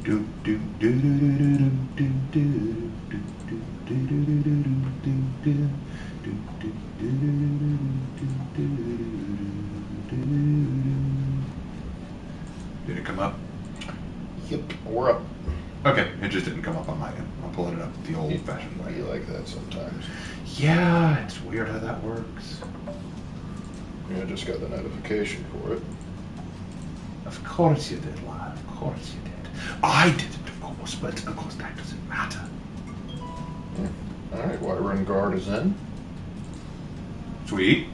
Did it come up? Yep, we're up. Okay, it just didn't come up on my end. I'm pulling it up the old-fashioned way. Be like that sometimes. Yeah, it's weird how that works. Yeah, I just got the notification for it. Of course you did, lad. Of course you did. I didn't, of course, but of course that doesn't matter. Alright, Whiterun Guard is in. Sweet.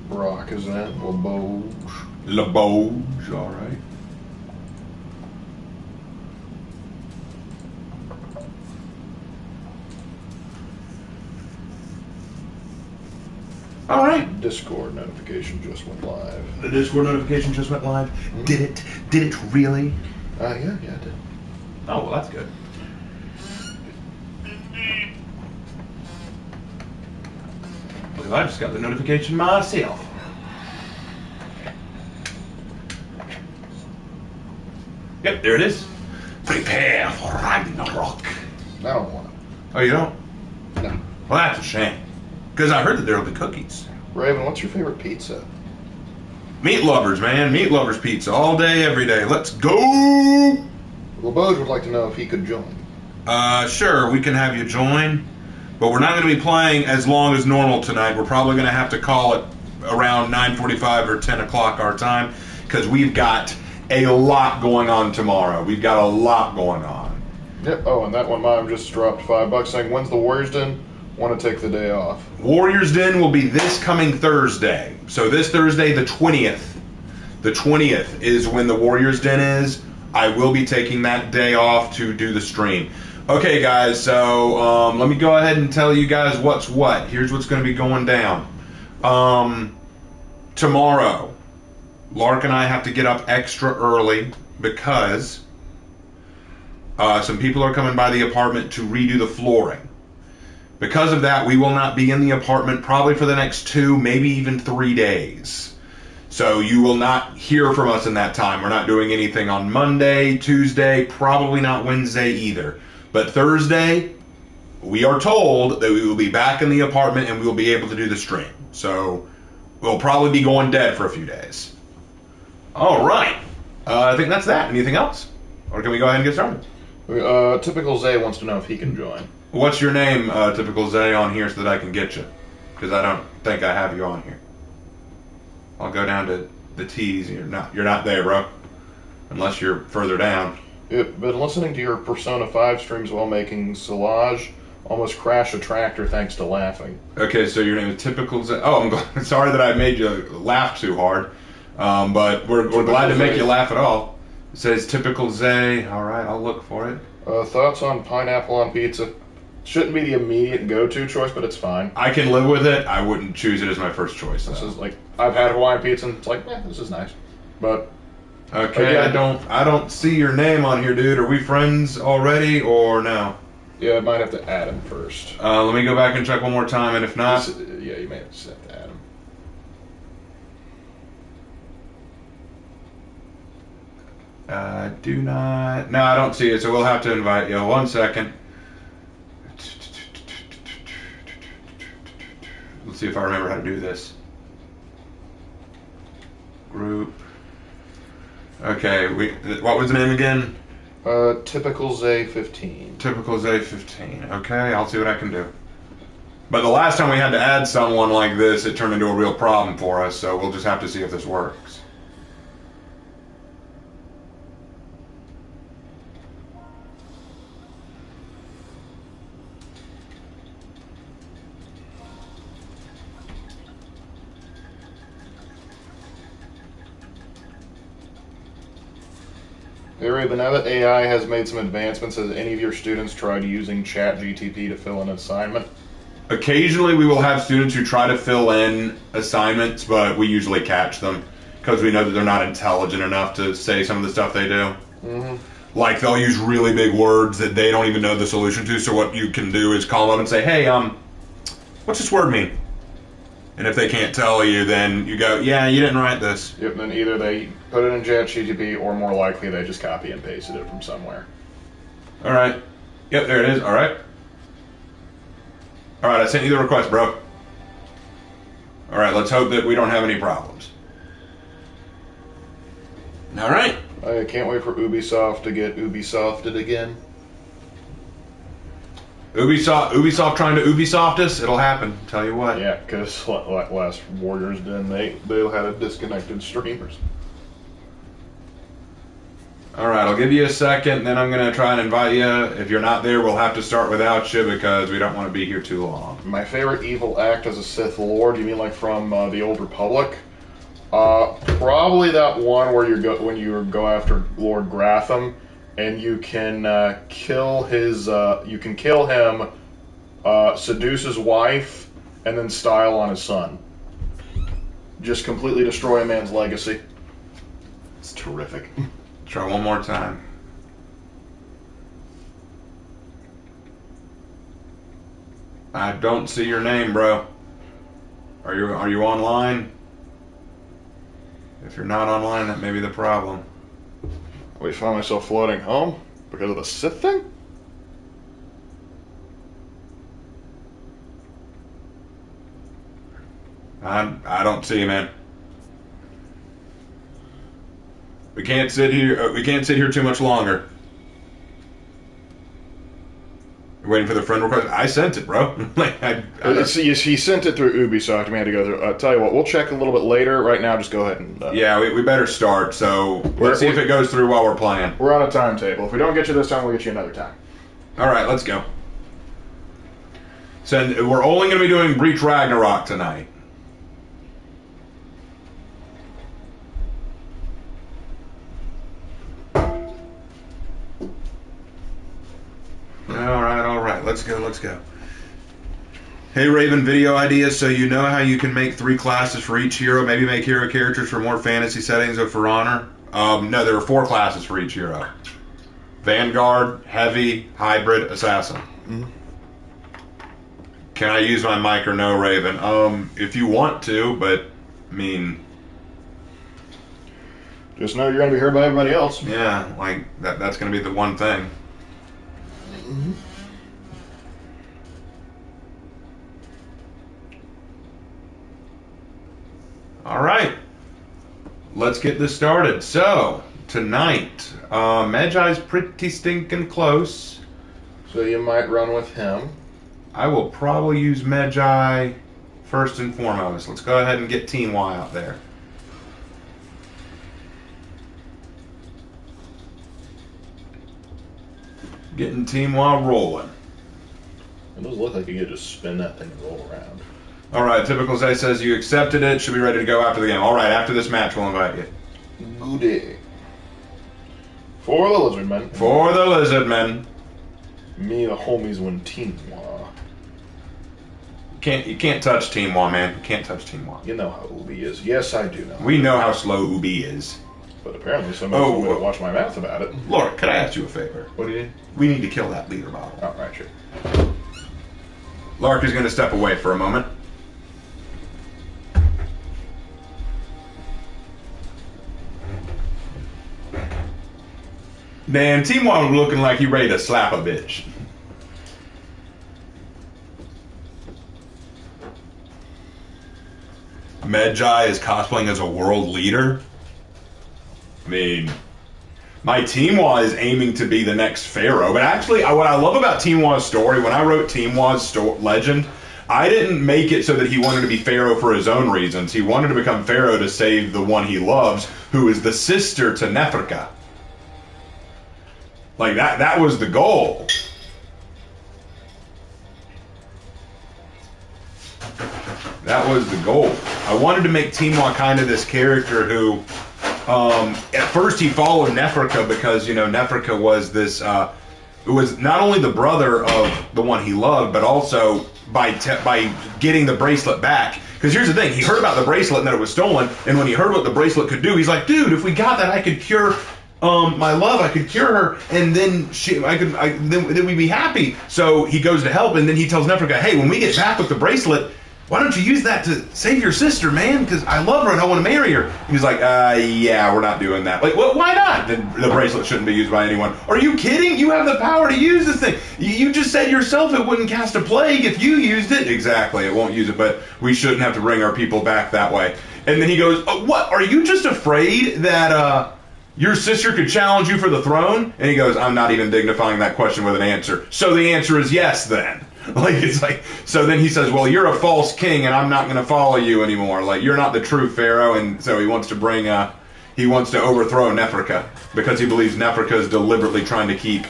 Brock is in. LeBoge. LeBoge, alright. Alright. Discord notification just went live. The Discord notification just went live. Mm-hmm. Did it? Did it really? Yeah, it did. Oh, well, that's good. Well, I just got the notification myself. Yep, there it is. Prepare for Ragnarok. I don't want it. Oh, you don't? No. Well, that's a shame. Because I heard that there will be cookies. Raven, what's your favorite pizza? Meat lovers, man. Meat lovers pizza. All day, every day. Let's go! LeBoge would like to know if he could join. Sure, we can have you join. But we're not going to be playing as long as normal tonight. We're probably going to have to call it around 9:45 or 10 o'clock our time. Because we've got a lot going on tomorrow. We've got a lot going on. Yep. Oh, and that one mom just dropped $5 saying, when's the Warriors Den? Want to take the day off. Warriors Den will be this coming Thursday. So this Thursday, the 20th. The 20th is when the Warriors Den is. I will be taking that day off to do the stream. Okay, guys, so let me go ahead and tell you guys what's what. Here's what's going to be going down. Tomorrow, Lark and I have to get up extra early because some people are coming by the apartment to redo the flooring. Because of that, we will not be in the apartment probably for the next 2, maybe even 3 days. So you will not hear from us in that time. We're not doing anything on Monday, Tuesday, probably not Wednesday either. But Thursday, we are told that we will be back in the apartment and we will be able to do the stream. So we'll probably be going dead for a few days. All right. I think that's that. Anything else? Or can we go ahead and get started? Typical Zay wants to know if he can join. What's your name, Typical Zay, on here so that I can get you? Because I don't think I have you on here. I'll go down to the T's. You're not there, bro. Unless you're further down. Yep, been listening to your Persona 5 streams while making silage. Almost crashed a tractor thanks to laughing. Okay, so your name is Typical Zay. Oh, I'm sorry that I made you laugh too hard. But we're glad to make you laugh at all. It says Typical Zay. All right, I'll look for it. Thoughts on pineapple on pizza? Shouldn't be the immediate go-to choice, but it's fine. I can live with it. I wouldn't choose it as my first choice. This is like, I've had Hawaiian pizza and it's like, this is nice. But okay, again, I don't see your name on here, dude. Are we friends already or no? Yeah, I might have to add him first. Let me go back and check one more time, and if not, yeah, you may have to add him. Do not. No, I don't see it, so we'll have to invite you. 1 second. Let's see if I remember how to do this. Group. Okay, what was the name again? Typical Zay 15. Typical Zay 15. Okay, I'll see what I can do. But the last time we had to add someone like this, it turned into a real problem for us, so we'll just have to see if this works. Hey Raven, now that AI has made some advancements, has any of your students tried using ChatGTP to fill an assignment? Occasionally we will have students who try to fill in assignments, but we usually catch them because we know that they're not intelligent enough to say some of the stuff they do. Mm-hmm. Like they'll use really big words that they don't even know the solution to, so what you can do is call them up and say, hey, what's this word mean? And if they can't tell you, then you go, yeah, you didn't write this. Yep, then either they put it in ChatGPT or more likely they just copy and pasted it from somewhere. All right. Yep, there it is. All right. All right, I sent you the request, bro. All right, let's hope that we don't have any problems. All right. I can't wait for Ubisoft to get Ubisofted again. Ubisoft trying to Ubisoft us, it'll happen. Tell you what. Yeah, because last Warriors Den, they had a disconnected streamers. All right, I'll give you a second, then I'm going to try and invite you. If you're not there, we'll have to start without you because we don't want to be here too long. My favorite evil act as a Sith Lord, you mean like from the Old Republic? Probably that one where when you go after Lord Gratham, and you can kill his, him, seduce his wife, and then style on his son. Just completely destroy a man's legacy. It's terrific. Try one more time. I don't see your name, bro. Are you online? If you're not online, that may be the problem. I found myself floating home because of the Sith thing? I don't see you, man. We can't sit here too much longer. You're waiting for the friend request? I sent it, bro. He sent it through Ubisoft. We had to go through. I'll tell you what, we'll check a little bit later. Right now, just go ahead and... Yeah, we better start. So let's see if it goes through while we're playing. We're on a timetable. If we don't get you this time, we'll get you another time. All right, let's go. So we're only going to be doing Breach Ragnarok tonight. All right. Let's go. Hey, Raven, video ideas. So you know how you can make 3 classes for each hero? Maybe make hero characters for more fantasy settings of For Honor? No, there are 4 classes for each hero. Vanguard, Heavy, Hybrid, Assassin. Mm-hmm. Can I use my mic or no, Raven? If you want to, but, I mean... Just know you're going to be heard by everybody else. Yeah, like, that's going to be the one thing. Mm-hmm. All right, let's get this started. So, tonight, Medjai's pretty stinking close. So you might run with him. I will probably use Medjai first and foremost. Let's go ahead and get Team Y out there. Getting Team Y rolling. It does look like you could just spin that thing and roll around. All right, Typical Zay says you accepted it. Should be ready to go after the game. All right, after this match, we'll invite you. Goody. For the Lizard Men. For the Lizard Men. Me, the homies, win Team Y. You can't touch Team Y, man. You can't touch Team Y. You know how Ubi is. Yes, I do know. We know how slow Ubi is. But apparently somebody told me to watch my math about it. Laura, could I ask you a favor? What do you need? We need to kill that leader bottle. Oh, right, sure. Lark is going to step away for a moment. Man, Team Y was looking like he ready to slap a bitch. Medjai is cosplaying as a world leader. I mean, my Team Y is aiming to be the next Pharaoh. But actually, what I love about Team Y's story, when I wrote Team Y's legend, I didn't make it so that he wanted to be Pharaoh for his own reasons. He wanted to become Pharaoh to save the one he loves, who is the sister to Neferka. Like, that was the goal. That was the goal. I wanted to make Team Y kind of this character who, at first he followed Neferka because, you know, Neferka was this, it was not only the brother of the one he loved, but also by getting the bracelet back. Because here's the thing, he heard about the bracelet and that it was stolen, and when he heard what the bracelet could do, he's like, dude, if we got that, I could cure my love, I could cure her, and then then we'd be happy. So he goes to help, and then he tells Neferka, hey, when we get back with the bracelet, why don't you use that to save your sister, man? Because I love her and I want to marry her. And he's like, yeah, we're not doing that. Like, well, why not? Then the bracelet shouldn't be used by anyone. Are you kidding? You have the power to use this thing. You just said yourself it wouldn't cast a plague if you used it. Exactly, it won't use it, but we shouldn't have to bring our people back that way. And then he goes, what? Are you just afraid that your sister could challenge you for the throne? And he goes, I'm not even dignifying that question with an answer. So the answer is yes, then. Like, it's like, so then he says, well, you're a false king and I'm not going to follow you anymore. Like, you're not the true pharaoh. And so he wants to overthrow Neferka because he believes Neferka is deliberately trying to keep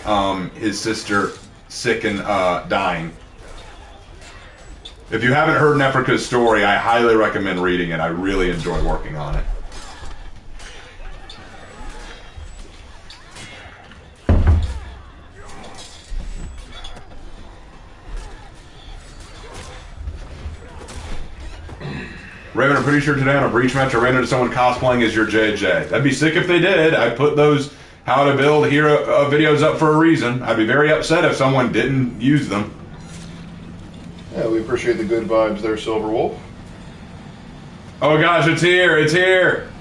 his sister sick and dying. If you haven't heard Neferka's story, I highly recommend reading it. I really enjoy working on it. Raven, I'm pretty sure today on a breach match I ran into someone cosplaying as your JJ. That'd be sick if they did. I'd put those how to build hero videos up for a reason. I'd be very upset if someone didn't use them. Yeah, we appreciate the good vibes there, Silver Wolf. Oh gosh, it's here, it's here.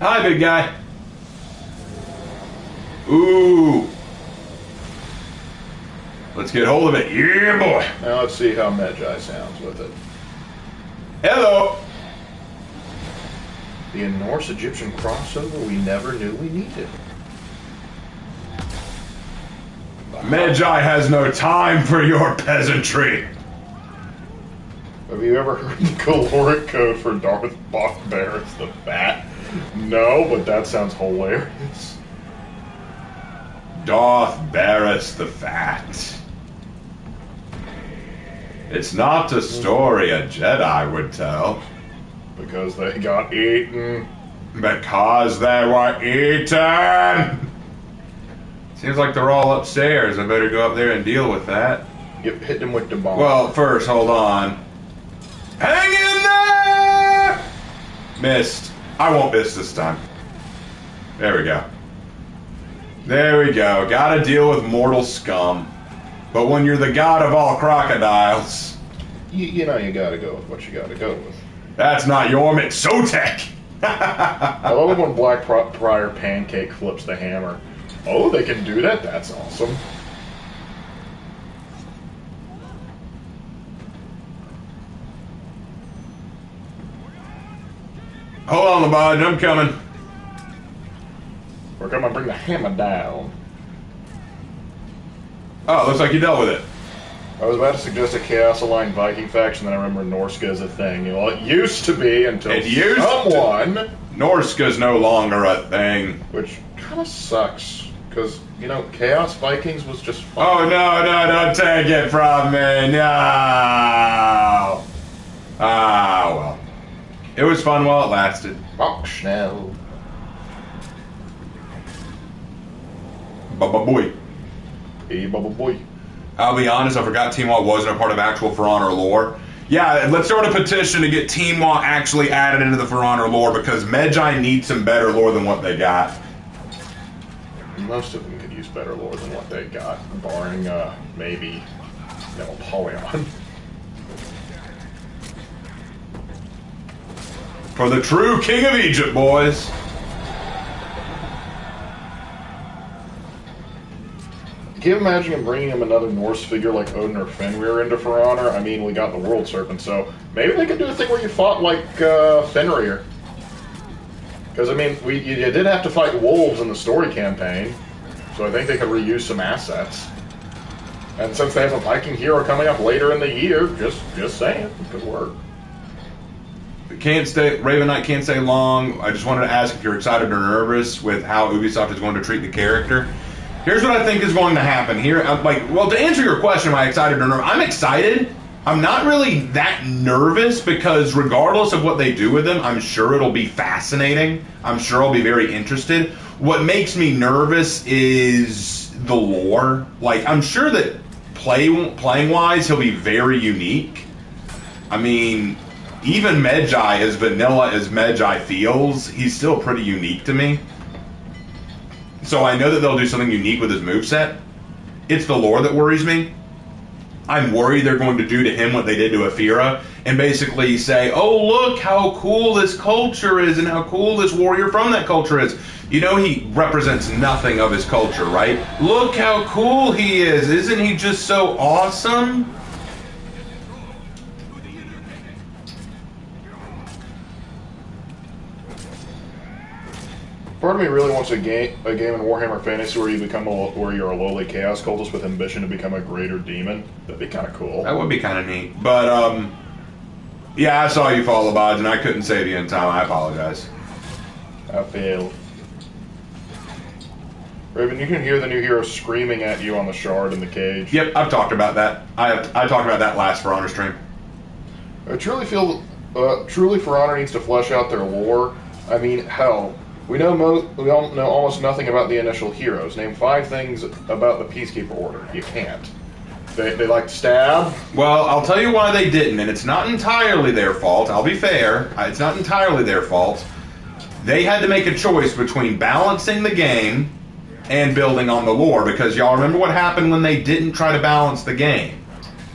Hi, big guy. Ooh. Let's get hold of it. Yeah, boy. Now let's see how Medjai sounds with it. Hello. The Norse-Egyptian crossover we never knew we needed. Medjai has no time for your peasantry. Have you ever heard the caloric code for Darth Barris the Fat? No, but that sounds hilarious. Darth Barris the Fat. It's not a story a Jedi would tell. Because they got eaten. Because they were eaten! Seems like they're all upstairs. I better go up there and deal with that. Yep, hit them with the bomb. Well, first, hold on. Hang in there! Missed. I won't miss this time. There we go. There we go. Gotta deal with mortal scum. But when you're the god of all crocodiles... You know you gotta go with what you gotta go with. That's not your Mitsotek! I love it when Black Prior Pancake flips the hammer. Oh, they can do that? That's awesome. Hold on, Labaj, I'm coming. We're gonna bring the hammer down. Oh, looks like you dealt with it. I was about to suggest a Chaos-aligned Viking faction, then I remember Norska is a thing. You know, it used to be until someone... Norska's no longer a thing. Which kind of sucks, because, you know, Chaos Vikings was just fun. Oh, no, don't take it from me, no! Ah, well. It was fun while it lasted. Oh, Schnell. Ba-ba-boy. Hey, bubble boy. I'll be honest, I forgot Teamwa wasn't a part of actual For Honor lore. Yeah, let's start a petition to get Teamwa actually added into the For Honor lore, because Medjai needs some better lore than what they got. Most of them could use better lore than what they got, barring, maybe, Napoleon. For the true King of Egypt, boys. Can you imagine him bringing him another Norse figure like Odin or Fenrir into For Honor? I mean, we got the World Serpent, so maybe they could do a thing where you fought like Fenrir. Because, I mean, you did have to fight wolves in the story campaign, so I think they could reuse some assets. And since they have a Viking hero coming up later in the year, just saying, it could work. Raven Knight can't stay long. I just wanted to ask if you're excited or nervous with how Ubisoft is going to treat the character. Here's what I think is going to happen here. To answer your question, am I excited or nervous? I'm excited. I'm not really that nervous because regardless of what they do with them, I'm sure it'll be fascinating. I'm sure I'll be very interested. What makes me nervous is the lore. Like, I'm sure that playing-wise, he'll be very unique. I mean, even Medjai, as vanilla as Medjai feels, he's still pretty unique to me. So I know that they'll do something unique with his moveset. It's the lore that worries me. I'm worried they're going to do to him what they did to Aphira and basically say, oh, look how cool this culture is and how cool this warrior from that culture is. You know, he represents nothing of his culture, right? Look how cool he is. Isn't he just so awesome? Part of me really wants a game in Warhammer Fantasy where you're a lowly chaos cultist with ambition to become a greater demon. That'd be kind of cool. That would be kind of neat. But, yeah, I saw you fall the bodge, and I couldn't save you in time. I apologize. I failed. Raven, you can hear the new hero screaming at you on the shard in the cage. Yep, I've talked about that. I talked about that last For Honor stream. I truly feel, truly For Honor needs to flesh out their lore. I mean, hell, we all know almost nothing about the initial heroes. Name 5 things about the Peacekeeper Order. You can't. They like to stab? Well, I'll tell you why they didn't, and it's not entirely their fault. I'll be fair. It's not entirely their fault. They had to make a choice between balancing the game and building on the lore, because y'all remember what happened when they didn't try to balance the game?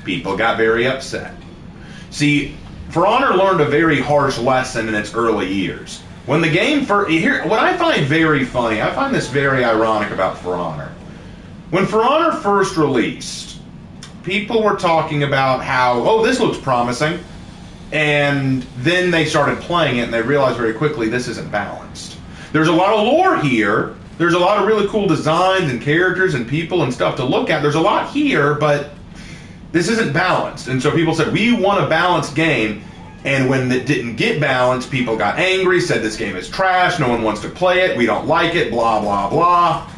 People got very upset. See, For Honor learned a very harsh lesson in its early years. When the game what I find very funny, I find this very ironic about For Honor. When For Honor first released, people were talking about how, oh, this looks promising, and then they started playing it and they realized very quickly this isn't balanced. There's a lot of lore here. There's a lot of really cool designs and characters and people and stuff to look at. There's a lot here, but this isn't balanced. And so people said, we want a balanced game. And when it didn't get balanced, people got angry, said this game is trash, no one wants to play it, we don't like it, blah, blah, blah.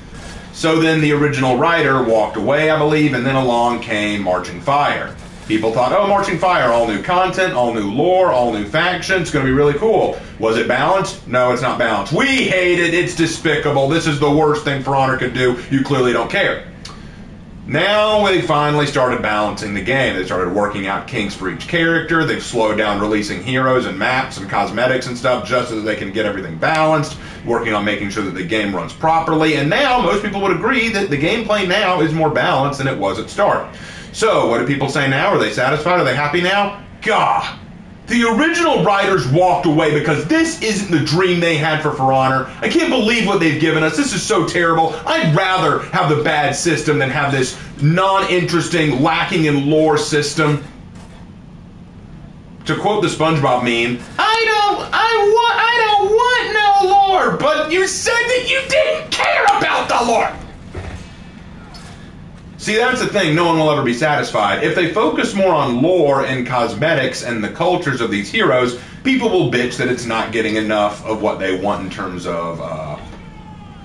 So then the original writer walked away, I believe, and then along came Marching Fire. People thought, oh, Marching Fire, all new content, all new lore, all new factions, it's going to be really cool. Was it balanced? No, it's not balanced. We hate it, it's despicable, this is the worst thing For Honor could do, you clearly don't care. Now they finally started balancing the game. They started working out kinks for each character. They've slowed down releasing heroes and maps and cosmetics and stuff just so that they can get everything balanced, working on making sure that the game runs properly. And now most people would agree that the gameplay now is more balanced than it was at start. So what do people say now? Are they satisfied? Are they happy now? Gah! The original writers walked away because this isn't the dream they had for Honor. I can't believe what they've given us. This is so terrible. I'd rather have the bad system than have this non-interesting, lacking in lore system. To quote the SpongeBob meme, I don't want no lore, but you said that you didn't care about the lore. See, that's the thing. No one will ever be satisfied. If they focus more on lore and cosmetics and the cultures of these heroes, people will bitch that it's not getting enough of what they want in terms of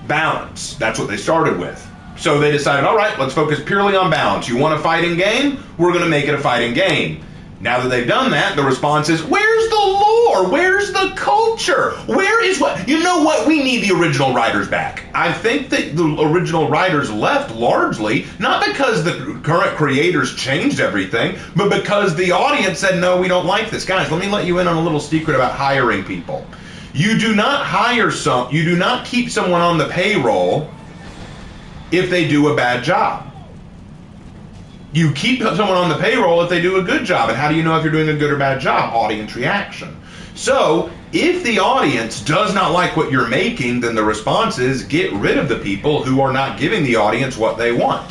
balance. That's what they started with. So they decided, all right, let's focus purely on balance. You want a fighting game? We're going to make it a fighting game. Now that they've done that, the response is, where's the lore? Where's the culture? Where is what? You know what? We need the original writers back. I think that the original writers left largely, not because the current creators changed everything, but because the audience said, no, we don't like this. Guys, let me let you in on a little secret about hiring people. You do not you do not keep someone on the payroll if they do a bad job. You keep someone on the payroll if they do a good job. And how do you know if you're doing a good or bad job? Audience reaction. So, if the audience does not like what you're making, then the response is get rid of the people who are not giving the audience what they want.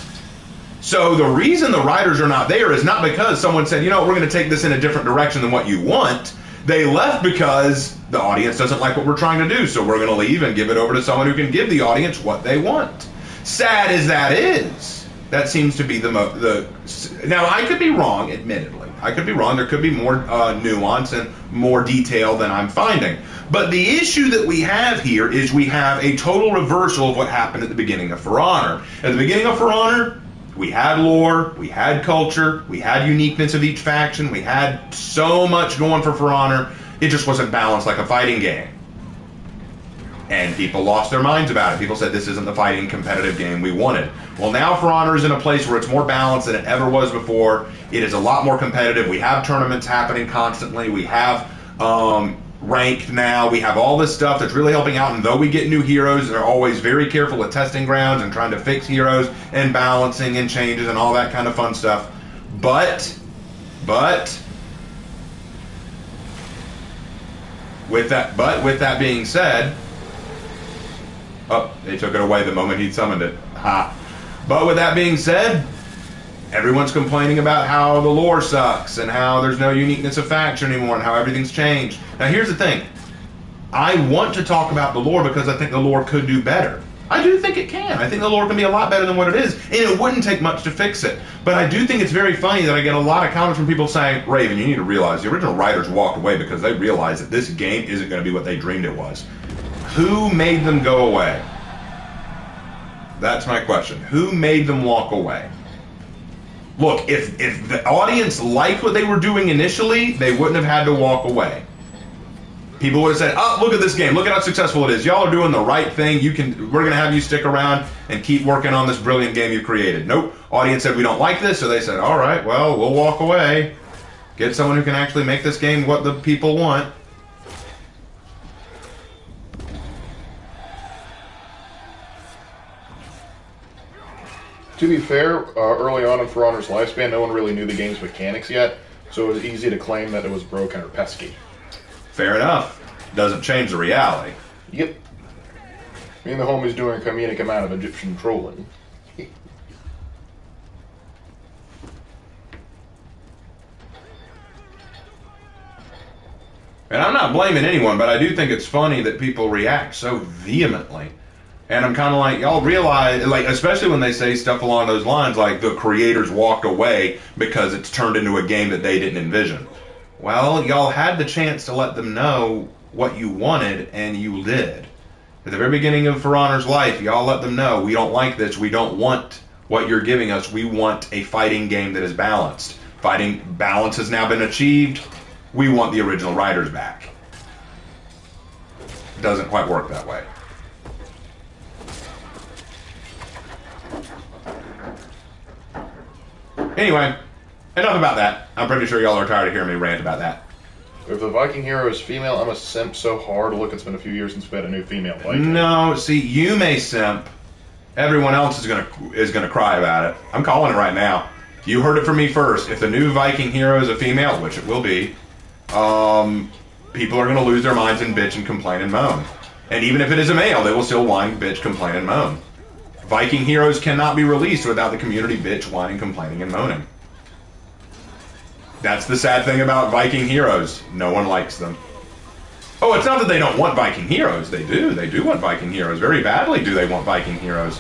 So the reason the writers are not there is not because someone said, you know, we're going to take this in a different direction than what you want. They left because the audience doesn't like what we're trying to do. So we're going to leave and give it over to someone who can give the audience what they want. Sad as that is. That seems to be now I could be wrong, admittedly. I could be wrong. There could be more nuance and more detail than I'm finding. But the issue that we have here is we have a total reversal of what happened at the beginning of For Honor. At the beginning of For Honor, we had lore, we had culture, we had uniqueness of each faction, we had so much going for Honor, it just wasn't balanced like a fighting game. And people lost their minds about it. People said this isn't the fighting competitive game we wanted. Well, now For Honor is in a place where it's more balanced than it ever was before. It is a lot more competitive. We have tournaments happening constantly. We have ranked now. We have all this stuff that's really helping out, and though we get new heroes, they're always very careful with testing grounds and trying to fix heroes and balancing and changes and all that kind of fun stuff. But with that being said, oh, they took it away the moment he summoned it. Ha. But with that being said, everyone's complaining about how the lore sucks and how there's no uniqueness of faction anymore and how everything's changed. Now here's the thing. I want to talk about the lore because I think the lore could do better. I do think it can. I think the lore can be a lot better than what it is, and it wouldn't take much to fix it. But I do think it's very funny that I get a lot of comments from people saying, Raven, you need to realize the original writers walked away because they realized that this game isn't going to be what they dreamed it was. Who made them go away? That's my question. Who made them walk away? Look, if the audience liked what they were doing initially, they wouldn't have had to walk away. People would have said, oh, look at this game. Look at how successful it is. Y'all are doing the right thing. We're going to have you stick around and keep working on this brilliant game you created. Nope. Audience said, we don't like this. So they said, all right, well, we'll walk away. Get someone who can actually make this game what the people want. To be fair, early on in For Honor's lifespan, no one really knew the game's mechanics yet, so it was easy to claim that it was broken or pesky. Fair enough. Doesn't change the reality. Yep. Me and the homie's doing a comedic amount of Egyptian trolling. And I'm not blaming anyone, but I do think it's funny that people react so vehemently. And I'm kind of like, y'all realize, like, especially when they say stuff along those lines, like the creators walked away because it's turned into a game that they didn't envision. Well, y'all had the chance to let them know what you wanted, and you did. At the very beginning of For Honor's life, y'all let them know, we don't like this, we don't want what you're giving us, we want a fighting game that is balanced. Fighting balance has now been achieved, we want the original writers back. Doesn't quite work that way. Anyway, enough about that. I'm pretty sure y'all are tired of hearing me rant about that. If the Viking hero is female, I'm a simp so hard. Look, it's been a few years since we had a new female Viking. No, see, you may simp. Everyone else is gonna cry about it. I'm calling it right now. You heard it from me first. If the new Viking hero is a female, which it will be, people are gonna lose their minds and bitch and complain and moan. And even if it is a male, they will still whine, bitch, complain, and moan. Viking heroes cannot be released without the community bitch, whining, complaining, and moaning. That's the sad thing about Viking heroes. No one likes them. Oh, it's not that they don't want Viking heroes. They do. They do want Viking heroes. Very badly do they want Viking heroes.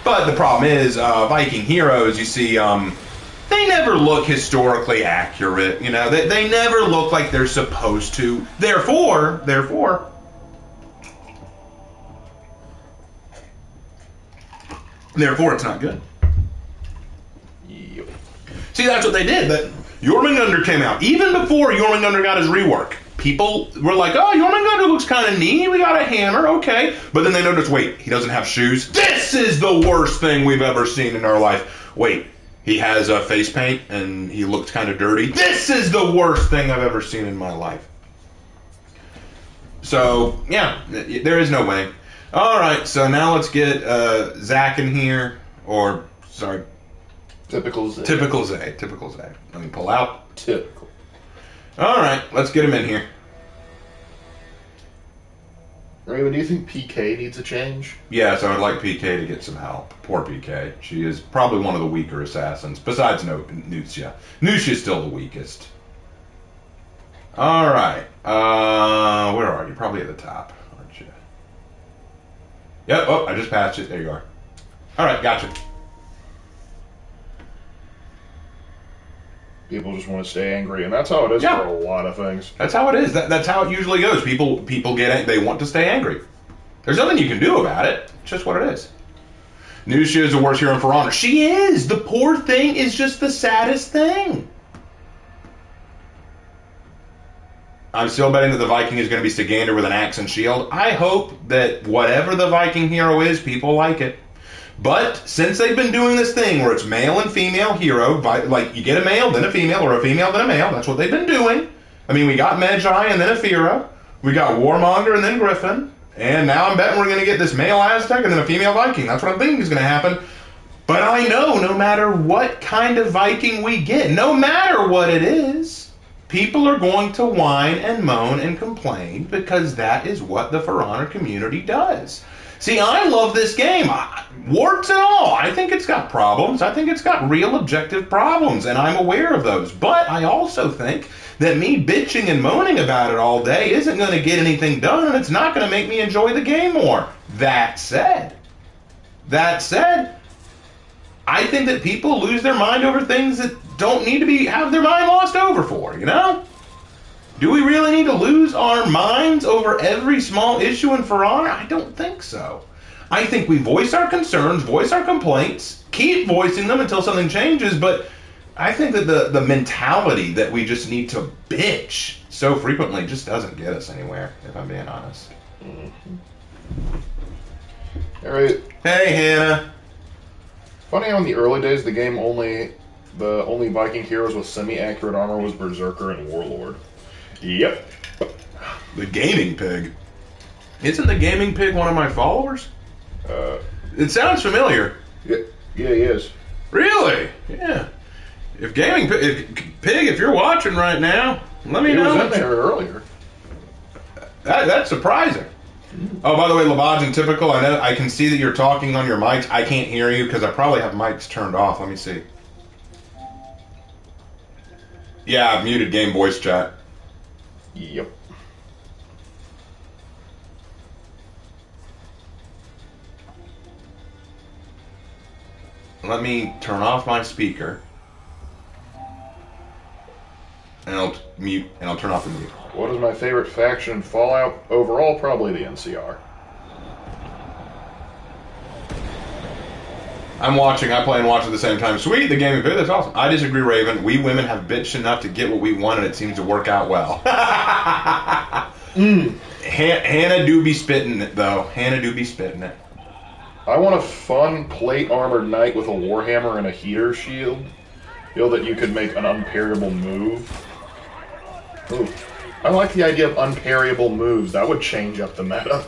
But the problem is, Viking heroes, you see, they never look historically accurate. You know, they never look like they're supposed to. Therefore, it's not good. Yep. See, that's what they did. That Jormungandr came out. Even before Jormungandr got his rework, people were like, oh, Jormungandr looks kind of neat. We got a hammer, okay. But then they noticed, wait, he doesn't have shoes? This is the worst thing we've ever seen in our life. Wait, he has face paint and he looks kind of dirty. This is the worst thing I've ever seen in my life. So, yeah, there is no way. All right, so now let's get Zach in here, or, sorry. Typical Zay. Typical Zay. Typical Zay. Let me pull out. Typical. All right, let's get him in here. Raven, do you think PK needs a change? Yes, I would like PK to get some help. Poor PK. She is probably one of the weaker assassins, besides Nucia. Nucia is still the weakest. All right. Where are you? Probably at the top, aren't you? Yep. Oh, I just passed it. There you are. All right, gotcha. People just want to stay angry, and that's how it is for a lot of things. That's how it is. That's how it usually goes. People they want to stay angry. There's nothing you can do about it. It's just what it is. Nucia is the worst hero in For Honor. She is. The poor thing is just the saddest thing. I'm still betting that the Viking is going to be Sigander with an axe and shield. I hope that whatever the Viking hero is, people like it. But since they've been doing this thing where it's male and female hero, like you get a male, then a female, or a female, then a male, that's what they've been doing. I mean, we got Medjai and then a Fira. We got Warmonger and then Griffin. And now I'm betting we're going to get this male Aztec and then a female Viking. That's what I'm thinking is going to happen. But I know no matter what kind of Viking we get, no matter what it is, people are going to whine and moan and complain because that is what the For Honor community does. See, I love this game. Warts and all. I think it's got problems. I think it's got real objective problems, and I'm aware of those. But I also think that me bitching and moaning about it all day isn't going to get anything done, and it's not going to make me enjoy the game more. That said, I think that people lose their mind over things that don't need to have their mind lost over for, you know? Do we really need to lose our minds over every small issue in For Honor? I don't think so. I think we voice our concerns, voice our complaints, keep voicing them until something changes, but I think that the mentality that we just need to bitch so frequently just doesn't get us anywhere, if I'm being honest. All right. Hey, Hannah. Funny how in the early days the game the only Viking heroes with semi-accurate armor was Berserker and Warlord. Yep. The Gaming Pig. Isn't the Gaming Pig one of my followers? It sounds familiar. Yeah, he is. Really? Yeah. If Pig, if you're watching right now, let me know. He was in there earlier. That's surprising. Oh, by the way, Lavage and Typical, I can see that you're talking on your mics. I can't hear you because I probably have mics turned off. Let me see. Yeah, I've muted game voice chat. Yep. Let me turn off my speaker. And I'll turn off the mute. What is my favorite faction in Fallout? Overall, probably the NCR. I'm watching. I play and watch at the same time. Sweet, the Gaming Pig. That's awesome. I disagree, Raven. We women have bitched enough to get what we want, and it seems to work out well. Hannah do be spitting it, though. Hannah do be spitting it. I want a fun plate armored knight with a warhammer and a heater shield. Feel that you could make an unparryable move. Ooh. I like the idea of unparryable moves. That would change up the meta.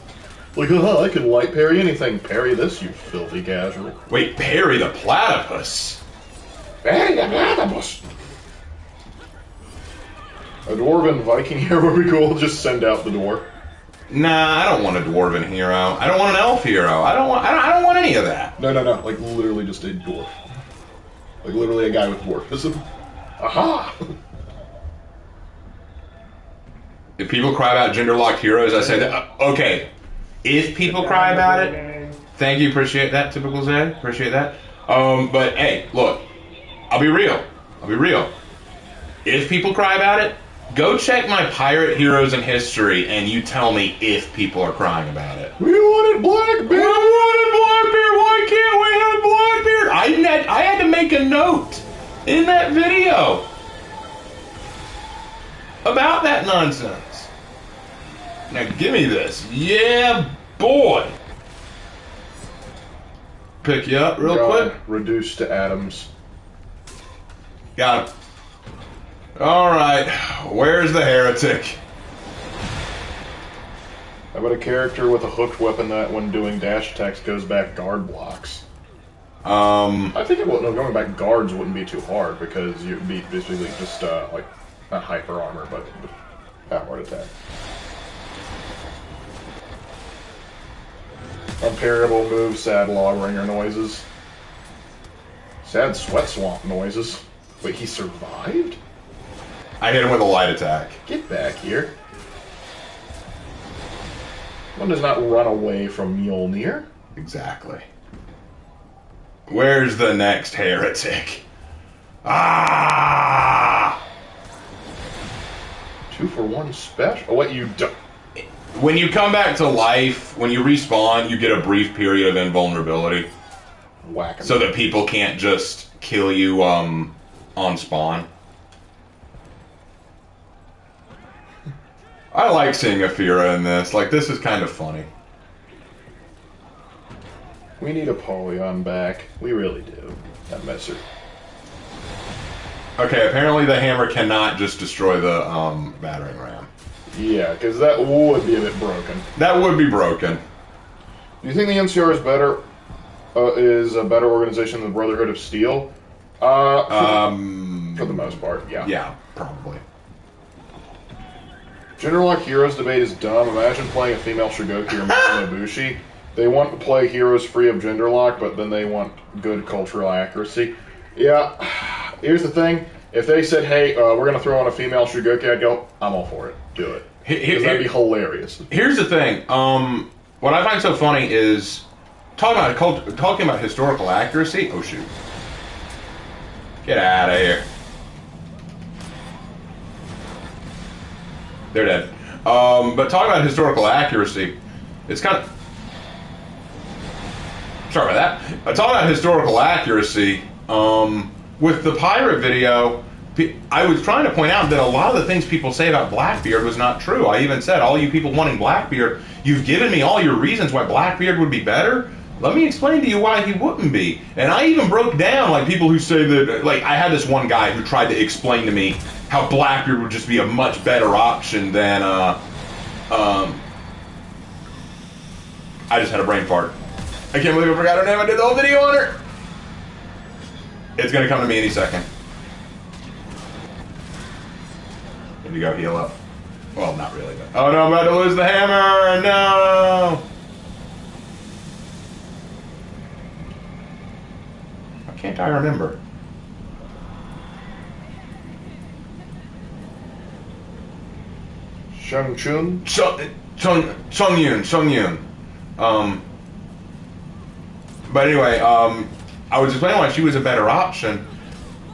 Like, I can light parry anything. Parry this, you filthy casual. Wait, parry the platypus? Parry the platypus! A dwarven Viking hero would be cool. Just send out the dwarf. Nah, I don't want a dwarven hero. I don't want an elf hero. I don't want any of that. No. Like, literally just a dwarf. Like, literally a guy with dwarfism. Aha! If people cry about gender-locked heroes, I say that, okay. If people cry about it, thank you, appreciate that, Typical Zed, appreciate that. But hey, look, I'll be real. If people cry about it, go check my pirate heroes in history, and you tell me if people are crying about it. We wanted Blackbeard! Why can't we have Blackbeard? I had to make a note in that video about that nonsense. Now give me this. Yeah, boy. Pick you up real quick. Reduced to atoms. Got him. Alright, where's the heretic? How about a character with a hooked weapon that when doing dash attacks goes back guard blocks? I think going back guards wouldn't be too hard because you'd be basically just like not hyper armor, but outward attack. Unparryable move, sad log ringer noises. Sad sweat swamp noises. Wait, he survived? I hit him with a light attack. Get back here. One does not run away from Mjolnir. Exactly. Where's the next heretic? Ah! 2-for-1 special. Oh, what you do? When you come back to life, when you respawn, you get a brief period of invulnerability. Whack 'em. So that people can't just kill you on spawn. I like seeing Aphira in this. Like, this is kind of funny. We need Apollyon back. We really do. That messer. Okay, apparently the hammer cannot just destroy the battering ram. Yeah, because that would be a bit broken. That would be broken. Do you think the NCR is better? Is a better organization than the Brotherhood of Steel? For the most part, yeah. Yeah, probably. Gender lock heroes debate is dumb. Imagine playing a female Shigoki or Mitsunobushi. They want to play heroes free of gender lock, but then they want good cultural accuracy. Yeah, here's the thing. If they said, hey, we're going to throw on a female Shigoki, I'd go, I'm all for it. Do it. Because that'd be hilarious. Here's the thing. What I find so funny is talking about historical accuracy. Oh, shoot. Get out of here. They're dead. But talking about historical accuracy, it's kind of... Sorry about that. Talking about historical accuracy, with the pirate video, I was trying to point out that a lot of the things people say about Blackbeard was not true. I even said, all you people wanting Blackbeard, you've given me all your reasons why Blackbeard would be better. Let me explain to you why he wouldn't be. And I even broke down, like, people who say that, like, I had this one guy who tried to explain to me how Blackbeard would just be a much better option than, I just had a brain fart. I can't believe I forgot her name. I did the whole video on her. It's gonna come to me any second. Need to go heal up. Well, not really, but... Oh no, I'm about to lose the hammer! No! Why can't I remember? Shang Chun? Sung Yun. But anyway, I was explaining why she was a better option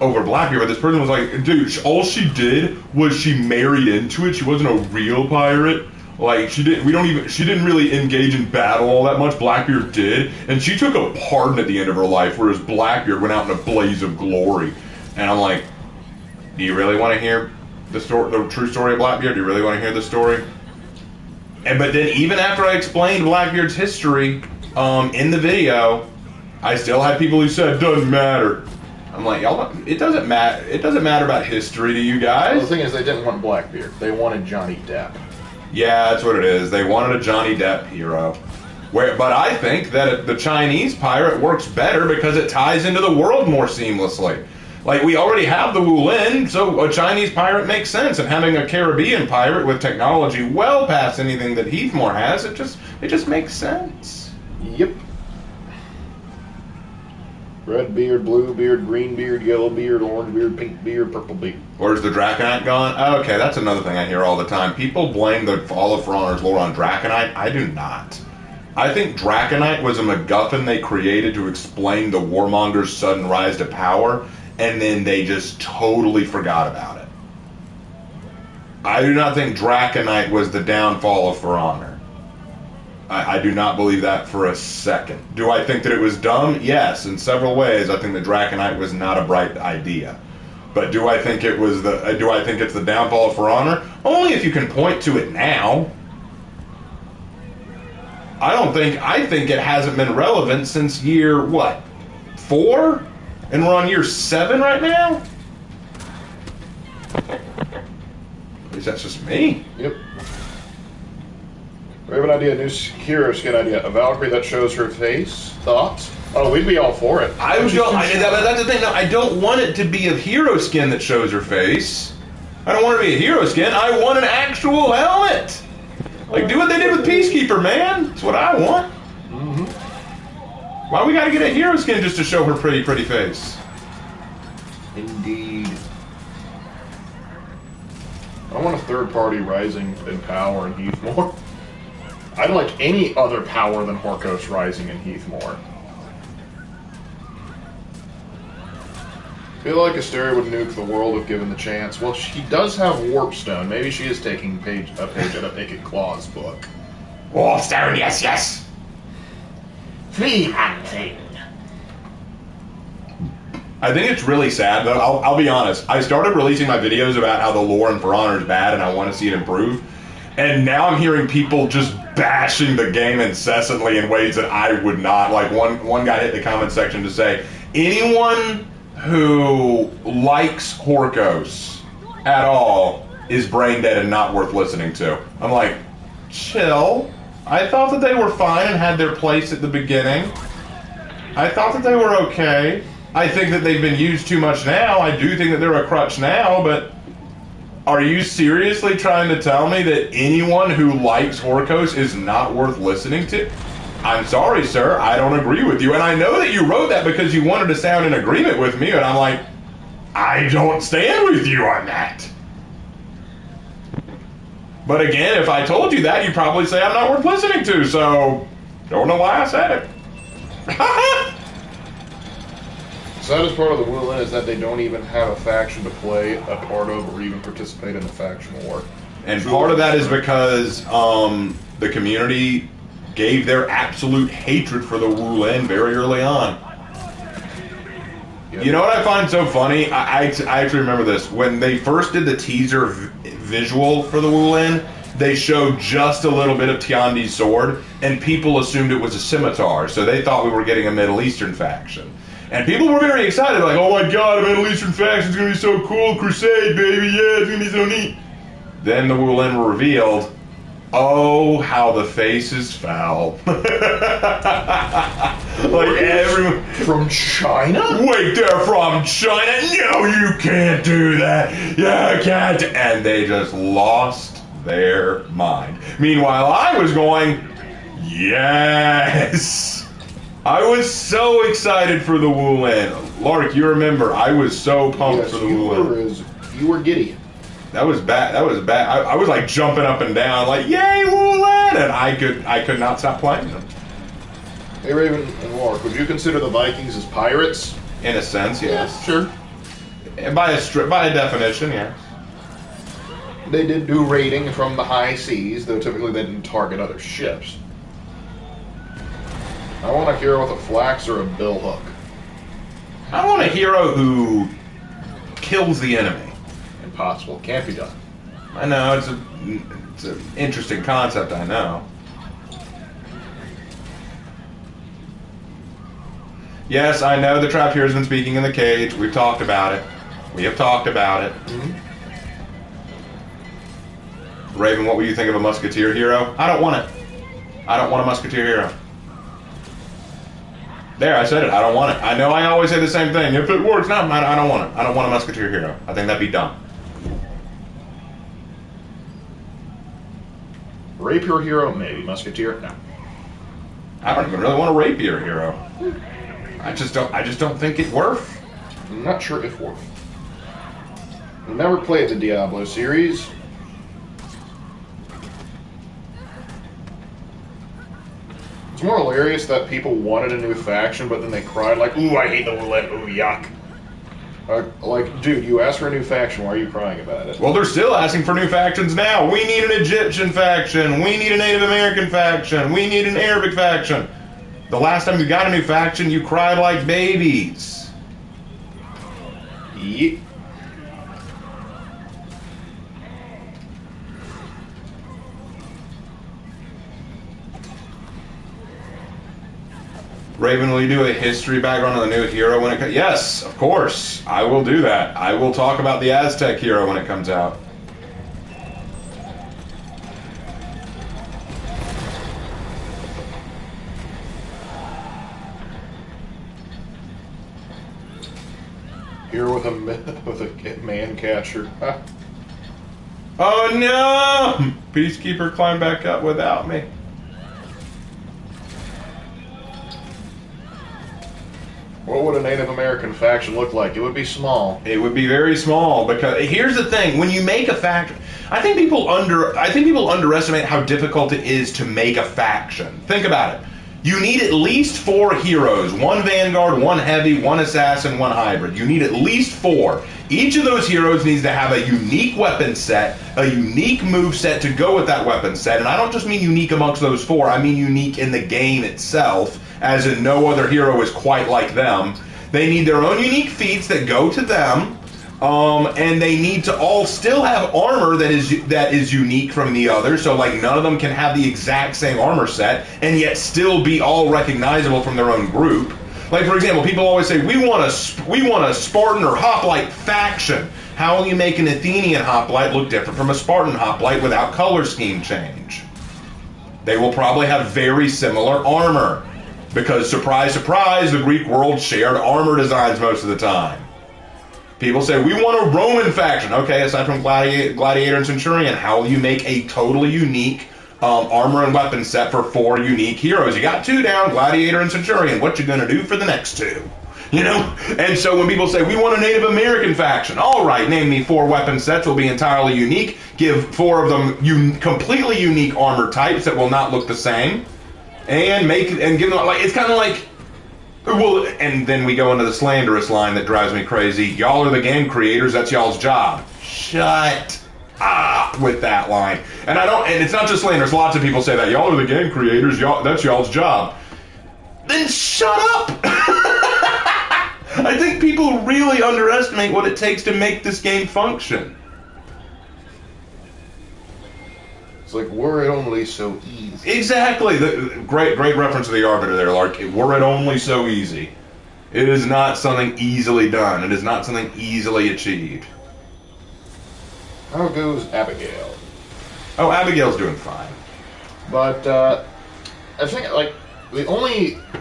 over Blackbeard, but this person was like, dude, all she did was she married into it. She wasn't a real pirate. Like, she didn't really engage in battle all that much. Blackbeard did, and she took a pardon at the end of her life, whereas Blackbeard went out in a blaze of glory. And I'm like, do you really want to hear the true story of Blackbeard? Do you really want to hear the story? But then even after I explained Blackbeard's history in the video, I still had people who said, doesn't matter. I'm like, y'all, it doesn't matter. It doesn't matter about history to you guys. Well, the thing is, they didn't want Blackbeard. They wanted Johnny Depp. Yeah, that's what it is. They wanted a Johnny Depp hero. But I think that the Chinese pirate works better because it ties into the world more seamlessly. Like, we already have the Wulin, so a Chinese pirate makes sense. And having a Caribbean pirate with technology well past anything that Heathmore has, it just makes sense. Yep. Red beard, blue beard, green beard, yellow beard, orange beard, pink beard, purple beard. Where's the Draconite gone? Okay, that's another thing I hear all the time. People blame the Fall of For Honor's lore on Draconite. I do not. I think Draconite was a MacGuffin they created to explain the Warmonger's sudden rise to power, and then they just totally forgot about it. I do not think Draconite was the downfall of For Honor. I do not believe that for a second. Do I think that it was dumb? Yes, in several ways. I think the Draconite was not a bright idea. But do I think it was do I think it's the downfall of For Honor? Only if you can point to it now. I think it hasn't been relevant since year, what, 4? And we're on year 7 right now? At least that's just me. Yep. We have an idea, a new hero skin idea. A Valkyrie that shows her face. Thoughts? Oh, we'd be all for it. That's the thing. No, I don't want it to be a hero skin that shows her face. I don't want it to be a hero skin. I want an actual helmet. Like, do what they did with Peacekeeper, man. That's what I want. Mm-hmm. Why we gotta get a hero skin just to show her pretty face? Indeed. I want a third-party Rising in Power in Heathmore. I don't like any other power than Horkos Rising in Heathmore. I feel like Asteria would nuke the world if given the chance. Well, she does have Warpstone. Maybe she is taking a page out of Naked Claw's book. Warpstone, yes. Flea hunting. I think it's really sad, though. I'll be honest. I started releasing my videos about how the lore in For Honor is bad and I want to see it improve. And now I'm hearing people just bashing the game incessantly in ways that I would not. Like, one guy hit the comment section to say, anyone who likes Horkos at all is brain dead and not worth listening to. I'm like, chill. I thought that they were fine and had their place at the beginning. I thought that they were okay. I think that they've been used too much now. I do think that they're a crutch now, but are you seriously trying to tell me that anyone who likes Horkos is not worth listening to? I'm sorry, sir. I don't agree with you. And I know that you wrote that because you wanted to sound in agreement with me, and I'm like, I don't stand with you on that. But again, if I told you that, you'd probably say I'm not worth listening to, so don't know why I said it. Saddest part of the Wulin is that they don't even have a faction to play a part of or even participate in the faction war. And part of that is because the community gave their absolute hatred for the Wulin very early on. Yep. You know what I find so funny? I actually remember this. When they first did the teaser visual for the Wulin, they showed just a little bit of Tiandi's sword, and people assumed it was a scimitar, so they thought we were getting a Middle Eastern faction. And people were very excited, like, oh my god, a Middle Eastern faction is going to be so cool, Crusade, baby, yeah, it's going to be so neat. Then the Wulin were revealed. Oh, how the faces fell. Like everyone... From China? Wait, they're from China? No, you can't do that. You can't. And they just lost their mind. Meanwhile, I was going, yes. I was so excited for the Wulin. Lark, you remember, I was so pumped for the Wulin. You were giddy. That was bad. That was bad. I was like jumping up and down, like, yay, Wulin! And I could not stop playing them. Hey, Raven and Lark, would you consider the Vikings as pirates? In a sense, yes. Sure. By a definition, yes. They did do raiding from the high seas, though typically they didn't target other ships. I want a hero with a flax or a billhook. I want a hero who kills the enemy. Impossible. Can't be done. I know, it's an interesting concept, I know. Yes, I know the Trapped Hero's been speaking in the cage. We've talked about it. We have talked about it. Mm-hmm. Raven, what will you think of a Musketeer hero? I don't want it. I don't want a Musketeer hero. There, I said it. I don't want it. I know I always say the same thing. If it works, no, I don't want it. I don't want a Musketeer hero. I think that'd be dumb. Rapier hero, maybe. Musketeer, no. I don't even really want a Rapier hero. I just don't think it's worth. I'm not sure if worth. I've never played the Diablo series. It's more hilarious that people wanted a new faction, but then they cried like, ooh, I hate the Wulin, ooh, yuck. Like, dude, you asked for a new faction, why are you crying about it? Well, they're still asking for new factions now. We need an Egyptian faction. We need a Native American faction. We need an Arabic faction. The last time you got a new faction, you cried like babies. Yep. Raven, will you do a history background on the new hero when it comes? Yes, of course. I will do that. I will talk about the Aztec hero when it comes out. Here with a man catcher. Huh. Oh no! Peacekeeper climbed back up without me. What would a Native American faction look like? It would be small. It would be very small because here's the thing: when you make a faction, I think people underestimate how difficult it is to make a faction. Think about it. You need at least 4 heroes: 1 Vanguard, 1 Heavy, 1 Assassin, 1 Hybrid. You need at least 4. Each of those heroes needs to have a unique weapon set, a unique move set to go with that weapon set. And I don't just mean unique amongst those 4, I mean unique in the game itself, as in no other hero is quite like them. They need their own unique feats that go to them, and they need to all still have armor that is unique from the others. So like none of them can have the exact same armor set and yet still be all recognizable from their own group. Like for example, people always say we want a Spartan or hoplite faction. How will you make an Athenian hoplite look different from a Spartan hoplite without color scheme change? They will probably have very similar armor. Because, surprise, surprise, the Greek world shared armor designs most of the time. People say, we want a Roman faction. Okay, aside from Gladiator and Centurion, how will you make a totally unique armor and weapon set for 4 unique heroes? You got 2 down, Gladiator and Centurion. What you gonna do for the next 2? You know? And so when people say, we want a Native American faction, all right, name me 4 weapon sets will be entirely unique. Give 4 of them completely unique armor types that will not look the same. And give them, like, it's kind of like, well, and then we go into the slanderous line that drives me crazy. Y'all are the game creators, that's y'all's job. Shut up with that line. And it's not just slanderous, lots of people say that. Y'all are the game creators, that's y'all's job. Then shut up! I think people really underestimate what it takes to make this game function. It's like, were it only so easy. Exactly. Great reference to the Arbiter there, Lark. Were it only so easy. It is not something easily done. It is not something easily achieved. How goes Abigail? Oh, Abigail's doing fine. But, I think, like,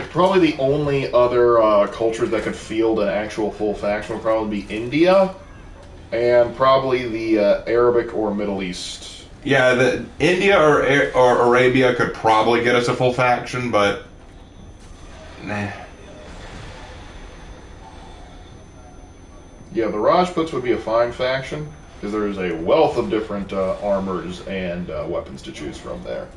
probably the only other culture that could field an actual full faction would probably be India, and probably the Arabic or Middle East. Yeah, India or Arabia could probably get us a full faction, but nah. Yeah, the Rajputs would be a fine faction, because there is a wealth of different armors and weapons to choose from there.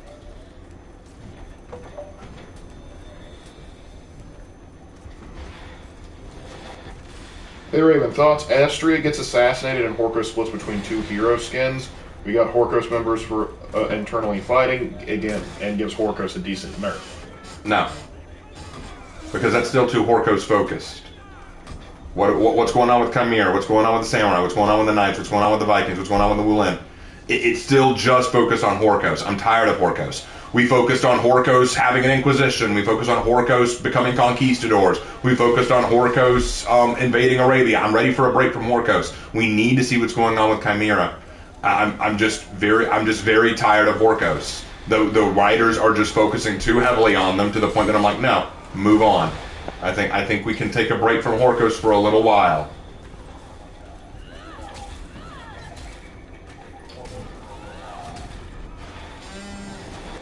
Hey Raven, thoughts? Astria gets assassinated and Horkos splits between 2 hero skins. We got Horkos members for internally fighting again, and gives Horkos a decent nerf. No. Because that's still too Horkos focused. What's going on with Chimera? What's going on with the Samurai? What's going on with the Knights? What's going on with the Vikings? What's going on with the Wulin? It's still just focused on Horkos. I'm tired of Horkos. We focused on Horkos having an Inquisition. We focused on Horkos becoming conquistadors. We focused on Horkos invading Arabia. I'm ready for a break from Horkos. We need to see what's going on with Chimera. I'm just very tired of Horkos. The writers are just focusing too heavily on them to the point that I'm like, no, move on. I think we can take a break from Horkos for a little while.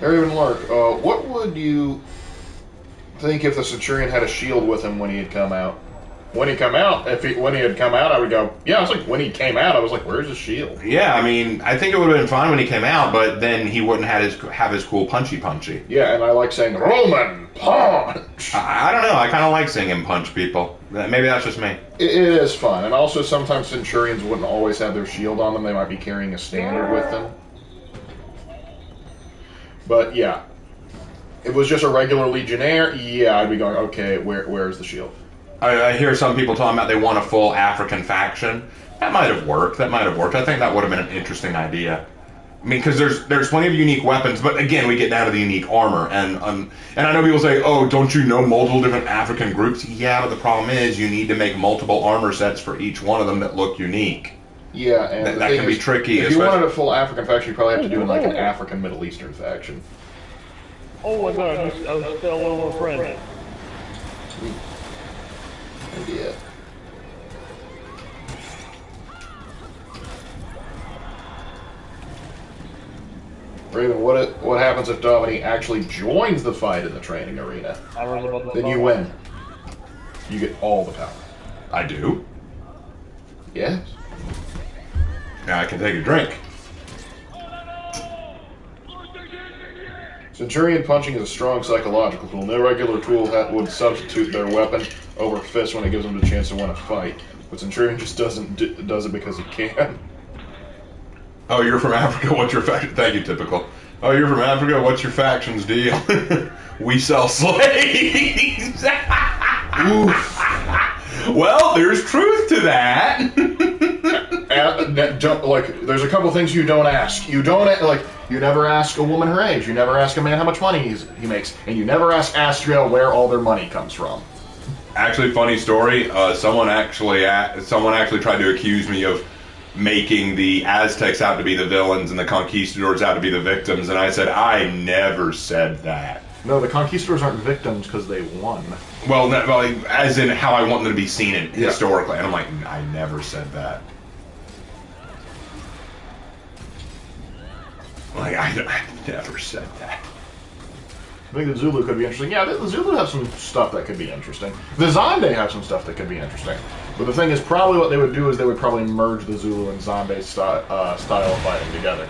Raven Lark, what would you think if the Centurion had a shield with him when he had come out? When he had come out, I would go, yeah, I was like, when he came out, I was like, where's his shield? Yeah, I mean, I think it would have been fine when he came out, but then he wouldn't have his cool punchy. Yeah, and I like saying, Roman punch! I don't know, I kind of like seeing him punch people. Maybe that's just me. It is fun, and also sometimes Centurions wouldn't always have their shield on them, they might be carrying a standard with them. But yeah, if it was just a regular Legionnaire, yeah, I'd be going, okay, where's the shield? I hear some people talking about they want a full African faction. That might have worked. I think that would have been an interesting idea. I mean, because there's plenty of unique weapons, but again, we get down to the unique armor. And I know people say, oh, don't you know multiple different African groups? Yeah, but the problem is you need to make multiple armor sets for each one of them that look unique. Yeah, and that can be tricky. If you wanted a full African faction, you probably have to do like an African Middle Eastern faction. Oh my god, I was still over a friend. Yeah. Raven, what happens if Dominique actually joins the fight in the training arena? Then you win. You get all the power. I do? Yes. Now I can take a drink. Centurion punching is a strong psychological tool. No regular tool would substitute their weapon over fist when it gives them the chance to win a fight. But Centurion just does it because he can. Oh, you're from Africa, what's your faction? Thank you, typical. Oh, you're from Africa, what's your faction's deal? We sell slaves! Oof. Well, there's truth to that. There's a couple things you don't ask. You never ask a woman her age. You never ask a man how much money he makes. And you never ask Astria where all their money comes from. Actually, funny story. Someone actually tried to accuse me of making the Aztecs out to be the villains and the conquistadors out to be the victims, and I said, I never said that. No, the conquistadors aren't victims because they won. Well, as in how I want them to be seen historically. And I'm like, I never said that. Like, I never said that. I think the Zulu could be interesting. Yeah, the Zulu have some stuff that could be interesting. The Zande have some stuff that could be interesting. But the thing is, probably what they would do is they would probably merge the Zulu and Zande style of fighting together.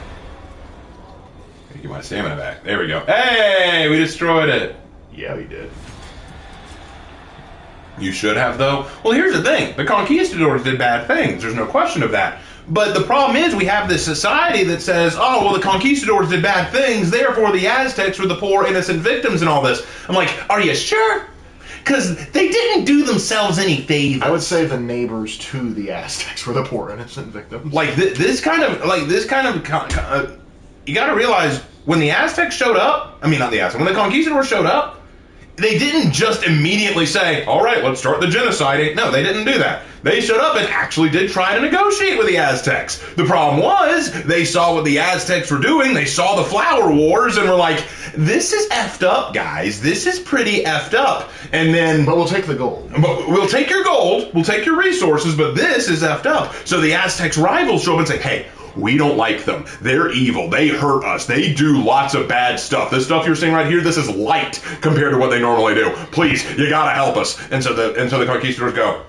Get my stamina back. There we go. Hey, we destroyed it. Yeah, we did. You should have, though. Well, here's the thing. The conquistadors did bad things. There's no question of that. But the problem is we have this society that says, oh, well, the conquistadors did bad things, therefore the Aztecs were the poor, innocent victims and all this. I'm like, are you sure? Because they didn't do themselves any favors. I would say the neighbors to the Aztecs were the poor, innocent victims. Like, this kind of, you got to realize, when the Aztecs showed up, I mean, not the Aztecs, when the conquistadors showed up, they didn't just immediately say, all right, let's start the genocide. No, they didn't do that. They showed up and actually did try to negotiate with the Aztecs. The problem was, they saw what the Aztecs were doing, they saw the flower wars, and were like, this is effed up, guys. This is pretty effed up. And then... But we'll take the gold. But we'll take your gold, we'll take your resources, but this is effed up. So the Aztecs' rivals show up and say, hey, we don't like them. They're evil. They hurt us. They do lots of bad stuff. This stuff you're seeing right here, this is light compared to what they normally do. Please, you gotta help us. And so the conquistadors go,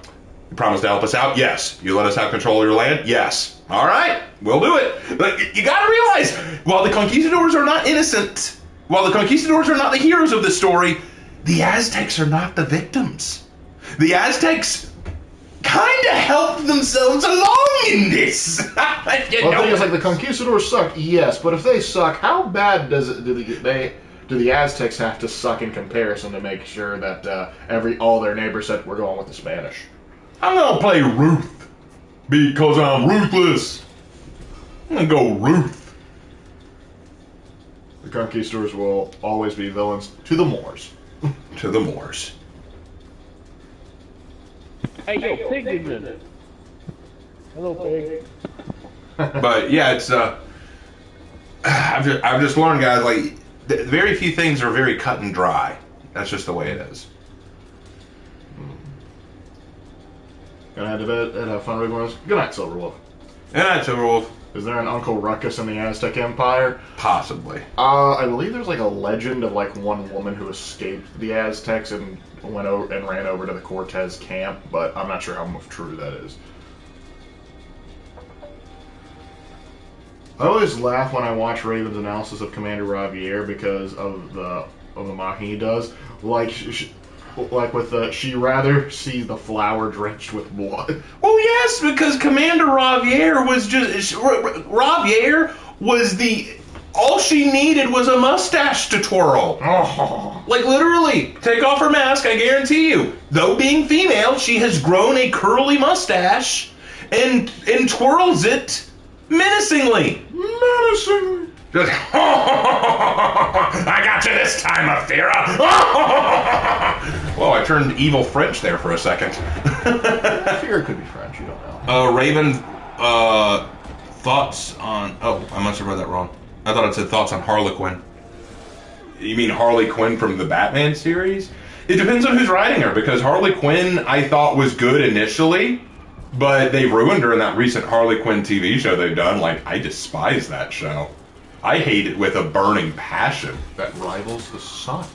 you promise to help us out? Yes. You let us have control of your land? Yes. All right, we'll do it. But you gotta realize, while the conquistadors are not innocent, while the conquistadors are not the heroes of this story, the Aztecs are not the victims. The Aztecs kind of helped themselves along in this. Well, the thing is, like, the conquistadors suck, yes, but if they suck, how bad do the Aztecs have to suck in comparison to make sure that all their neighbors said we're going with the Spanish? I'm gonna play Ruth because I'm ruthless. I'm gonna go Ruth. The conquistadors will always be villains to the Moors. To the Moors. Hey, yo, pig is in it. Hello, pig. But yeah, it's I've just learned, guys, like very few things are very cut and dry. That's just the way it is. Gonna head to bed and have fun, Rigmars. Good night, Silverwolf. Good night, Silverwolf. Is there an Uncle Ruckus in the Aztec Empire? Possibly. I believe there's like a legend of like one woman who escaped the Aztecs and went over and ran over to the Cortez camp, but I'm not sure how much true that is. I always laugh when I watch Raven's analysis of Commander Ravier because of the mocking he does. Like she rather see the flower drenched with blood. Well, yes, because Commander Ravier was Ravier was all she needed was a mustache to twirl. Oh. Like, literally, take off her mask, I guarantee you. Though being female, she has grown a curly mustache and twirls it menacingly. Menacingly. Just, I got you this time, Athera. Whoa, I turned evil French there for a second. I figure it could be French, you don't know. Raven, thoughts on... Oh, I must have read that wrong. I thought it said thoughts on Harlequin. You mean Harley Quinn from the Batman series? It depends on who's writing her, because Harley Quinn I thought was good initially, but they ruined her in that recent Harley Quinn TV show they've done. Like, I despise that show. I hate it with a burning passion. That rivals the sun.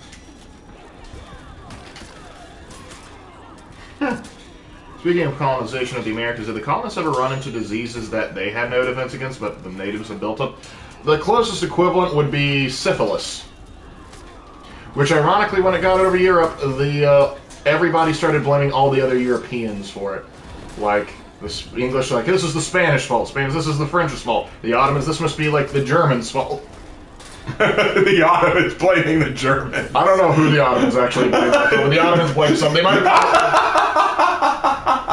Speaking of colonization of the Americas, did the colonists ever run into diseases that they had no defense against, but the natives had built up? The closest equivalent would be syphilis. Which, ironically, when it got over Europe, everybody started blaming all the other Europeans for it. Like, the English, like, this is the Spanish fault. Spanish, this is the French's fault. The Ottomans, this must be, like, the Germans' fault. The Ottomans blaming the Germans. I don't know who the Ottomans actually blame. When the Ottomans blame something, they might have...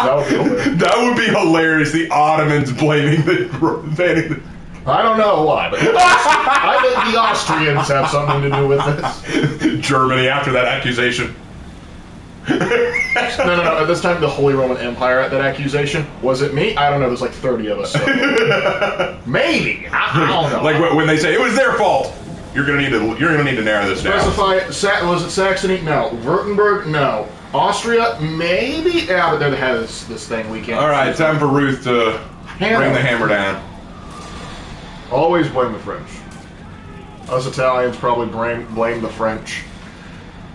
That would be hilarious. That would be hilarious. The Ottomans blaming the... I don't know why, but I bet the Austrians have something to do with this. Germany after that accusation. No. At this time, the Holy Roman Empire had that accusation. Was it me? I don't know. There's like 30 of us. So. Maybe. I don't know. Like when they say it was their fault, you're gonna need to narrow this down. Specify. Was it Saxony? No. Württemberg? No. Austria? Maybe. Yeah, but they're the head of this thing. We can't. All right, time for Ruth to bring the hammer down. Always blame the French. Us Italians probably blame the French.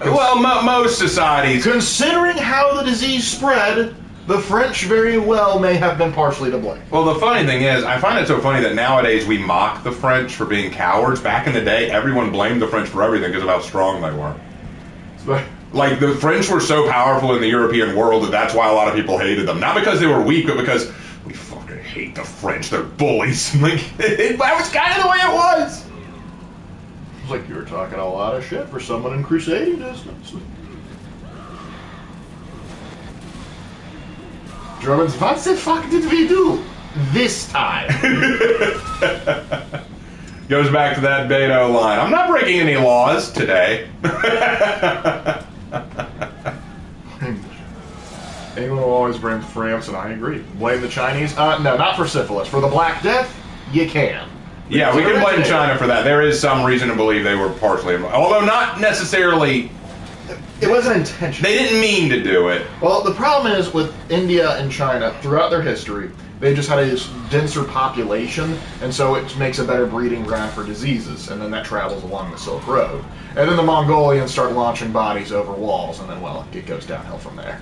Well, most societies. Considering how the disease spread, the French very well may have been partially to blame. Well, the funny thing is, I find it so funny that nowadays we mock the French for being cowards. Back in the day, everyone blamed the French for everything because of how strong they were. Like, the French were so powerful in the European world that that's why a lot of people hated them. Not because they were weak, but because we fucking hate the French. They're bullies. Like, that was kind of the way it was. It's like you were talking a lot of shit for someone in crusading distance. Germans, what the fuck did we do this time? Goes back to that Beto line. I'm not breaking any laws today. England will always blame France, and I agree. Blame the Chinese? No, not for syphilis. For the Black Death, you can. Yeah, we can blame China for that. There is some reason to believe they were partially involved. Although not necessarily... It wasn't intentional. They didn't mean to do it. Well, the problem is with India and China, throughout their history, they just had a denser population, and so it makes a better breeding ground for diseases, and then that travels along the Silk Road. And then the Mongolians start launching bodies over walls, and then, well, it goes downhill from there.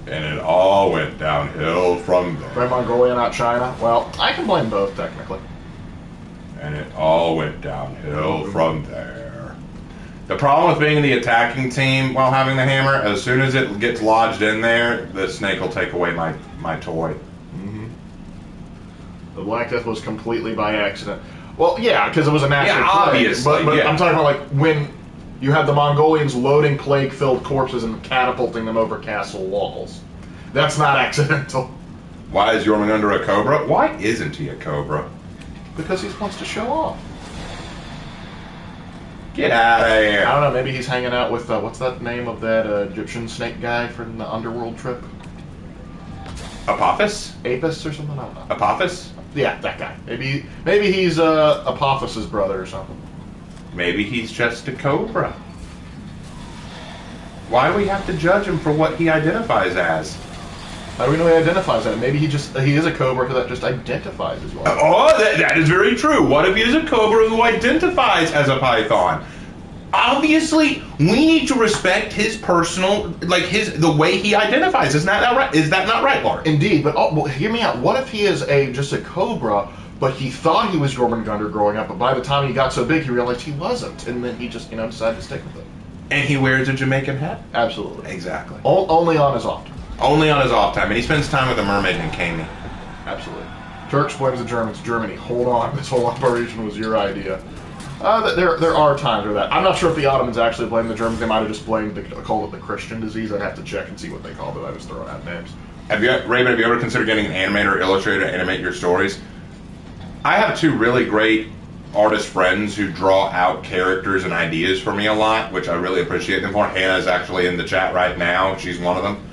And it all went downhill from there. Blame Mongolia, not China? Well, I can blame both, technically. And it all went downhill from there. The problem with being the attacking team while having the hammer, as soon as it gets lodged in there, the snake will take away my toy. Mm-hmm. The Black Death was completely by accident. Well, yeah, because it was a natural plague. Obviously. But I'm talking about like when you had the Mongolians loading plague-filled corpses and catapulting them over castle walls. That's not accidental. Why is Jormungandr a cobra? Why isn't he a cobra? Because he wants to show off. Get out of here. I don't know, maybe he's hanging out with, what's that name of that Egyptian snake guy from the underworld trip? Apophis? Apis or something? I don't know. Apophis? Yeah, that guy. Maybe he's Apophis's brother or something. Maybe he's just a cobra. Why do we have to judge him for what he identifies as? How do we know he identifies as? Maybe he is a cobra that just identifies as one. Oh, that is very true. What if he is a cobra who identifies as a python? Obviously, we need to respect his personal, the way he identifies. Isn't that right? Is that not right, Lark? Indeed, but well, hear me out. What if he is just a cobra, but he thought he was Jormungandr growing up, but by the time he got so big, he realized he wasn't, and then he just, decided to stick with it. And he wears a Jamaican hat? Absolutely. Exactly. Only on his off time. Only on his off time, and he spends time with a mermaid named Kami. Absolutely. Turks blames the Germans. Germany, hold on. This whole operation was your idea. There are times where that. I'm not sure if the Ottomans actually blamed the Germans. They might have just called it the Christian disease. I'd have to check and see what they called it. I was throwing out names. Raven, have you ever considered getting an animator or illustrator to animate your stories? I have two really great artist friends who draw out characters and ideas for me a lot, which I really appreciate them for. Hannah's actually in the chat right now. She's one of them.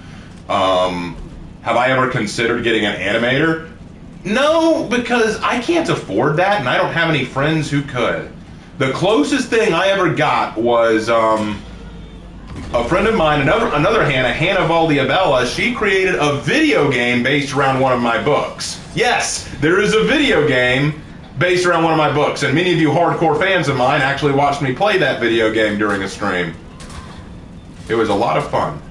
Have I ever considered getting an animator? No, because I can't afford that, and I don't have any friends who could. The closest thing I ever got was a friend of mine, another Hannah Valdiabella. She created a video game based around one of my books. Yes, there is a video game based around one of my books, and many of you hardcore fans of mine actually watched me play that video game during a stream. It was a lot of fun.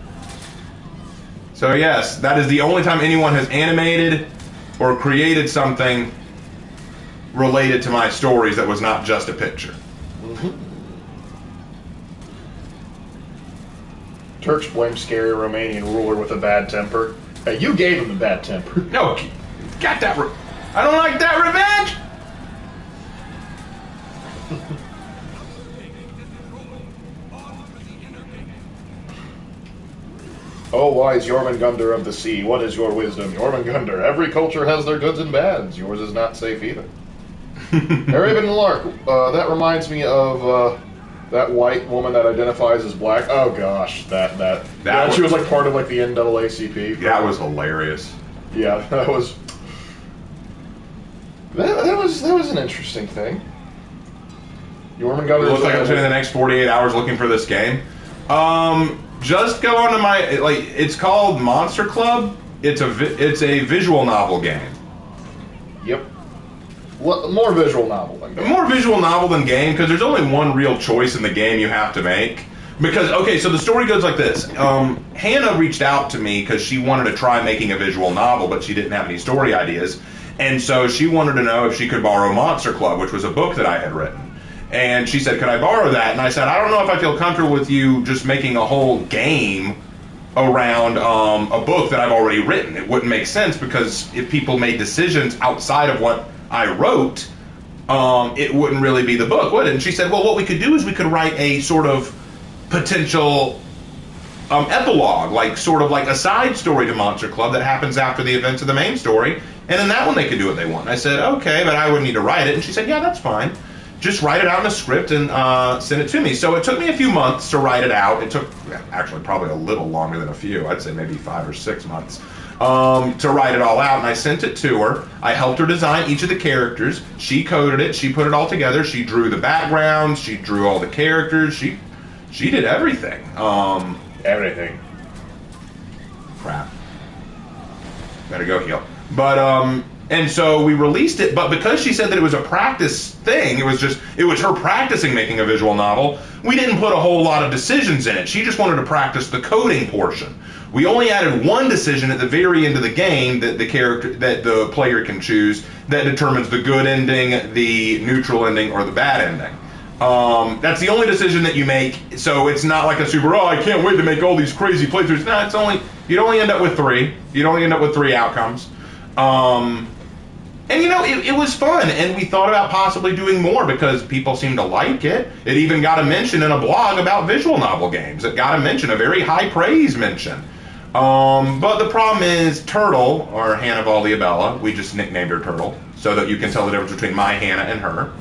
So yes, that is the only time anyone has animated or created something related to my stories that was not just a picture. Mm-hmm. Turks blame scary Romanian ruler with a bad temper. Hey, you gave him a bad temper. No, got that. I don't like that revenge. Oh, wise Jormungandr of the sea, what is your wisdom? Jormungandr, every culture has their goods and bads. Yours is not safe either. Raven and Lark, that reminds me of That white woman that identifies as black. Oh gosh, she was like part of like the NAACP. That was hilarious. Yeah, that was an interesting thing. Yorman got. It looks like I'm spending the next 48 hours looking for this game. Just go onto my It's called Monster Club. It's a visual novel game. Yep. More visual novel than game. More visual novel than game, because there's only one real choice in the game you have to make. Because, okay, so the story goes like this. Hannah reached out to me because she wanted to try making a visual novel, but she didn't have any story ideas. And so she wanted to know if she could borrow Monster Club, which was a book that I had written. And she said, could I borrow that? And I said, I don't know if I feel comfortable with you just making a whole game around a book that I've already written. It wouldn't make sense, because if people made decisions outside of what I wrote, it wouldn't really be the book, would it? And she said, well, what we could do is we could write a sort of potential epilogue, like sort of like a side story to Monster Club that happens after the events of the main story, and in that one they could do what they want. And I said, okay, but I would need to write it. And she said, yeah, that's fine. Just write it out in a script and send it to me. So it took me a few months to write it out. It took, actually, probably a little longer than a few. I'd say maybe 5 or 6 months to write it all out. And I sent it to her. I helped her design each of the characters. She coded it. She put it all together. She drew the backgrounds. She drew all the characters. She did everything. Everything. Crap. Better go heal. But and so we released it, but because she said that it was a practice thing, it was her practicing making a visual novel, we didn't put a whole lot of decisions in it. She just wanted to practice the coding portion. We only added one decision at the very end of the game that the player can choose that determines the good ending, the neutral ending, or the bad ending. That's the only decision that you make, so it's not like a super, I can't wait to make all these crazy playthroughs. No, you'd only end up with 3. You'd only end up with 3 outcomes. And it was fun, and we thought about possibly doing more because people seem to like it. It even got a mention in a blog about visual novel games. It got a mention, a very high praise mention. But the problem is Turtle, or Hannah Valdiabella, we just nicknamed her Turtle, so that you can tell the difference between my Hannah and her.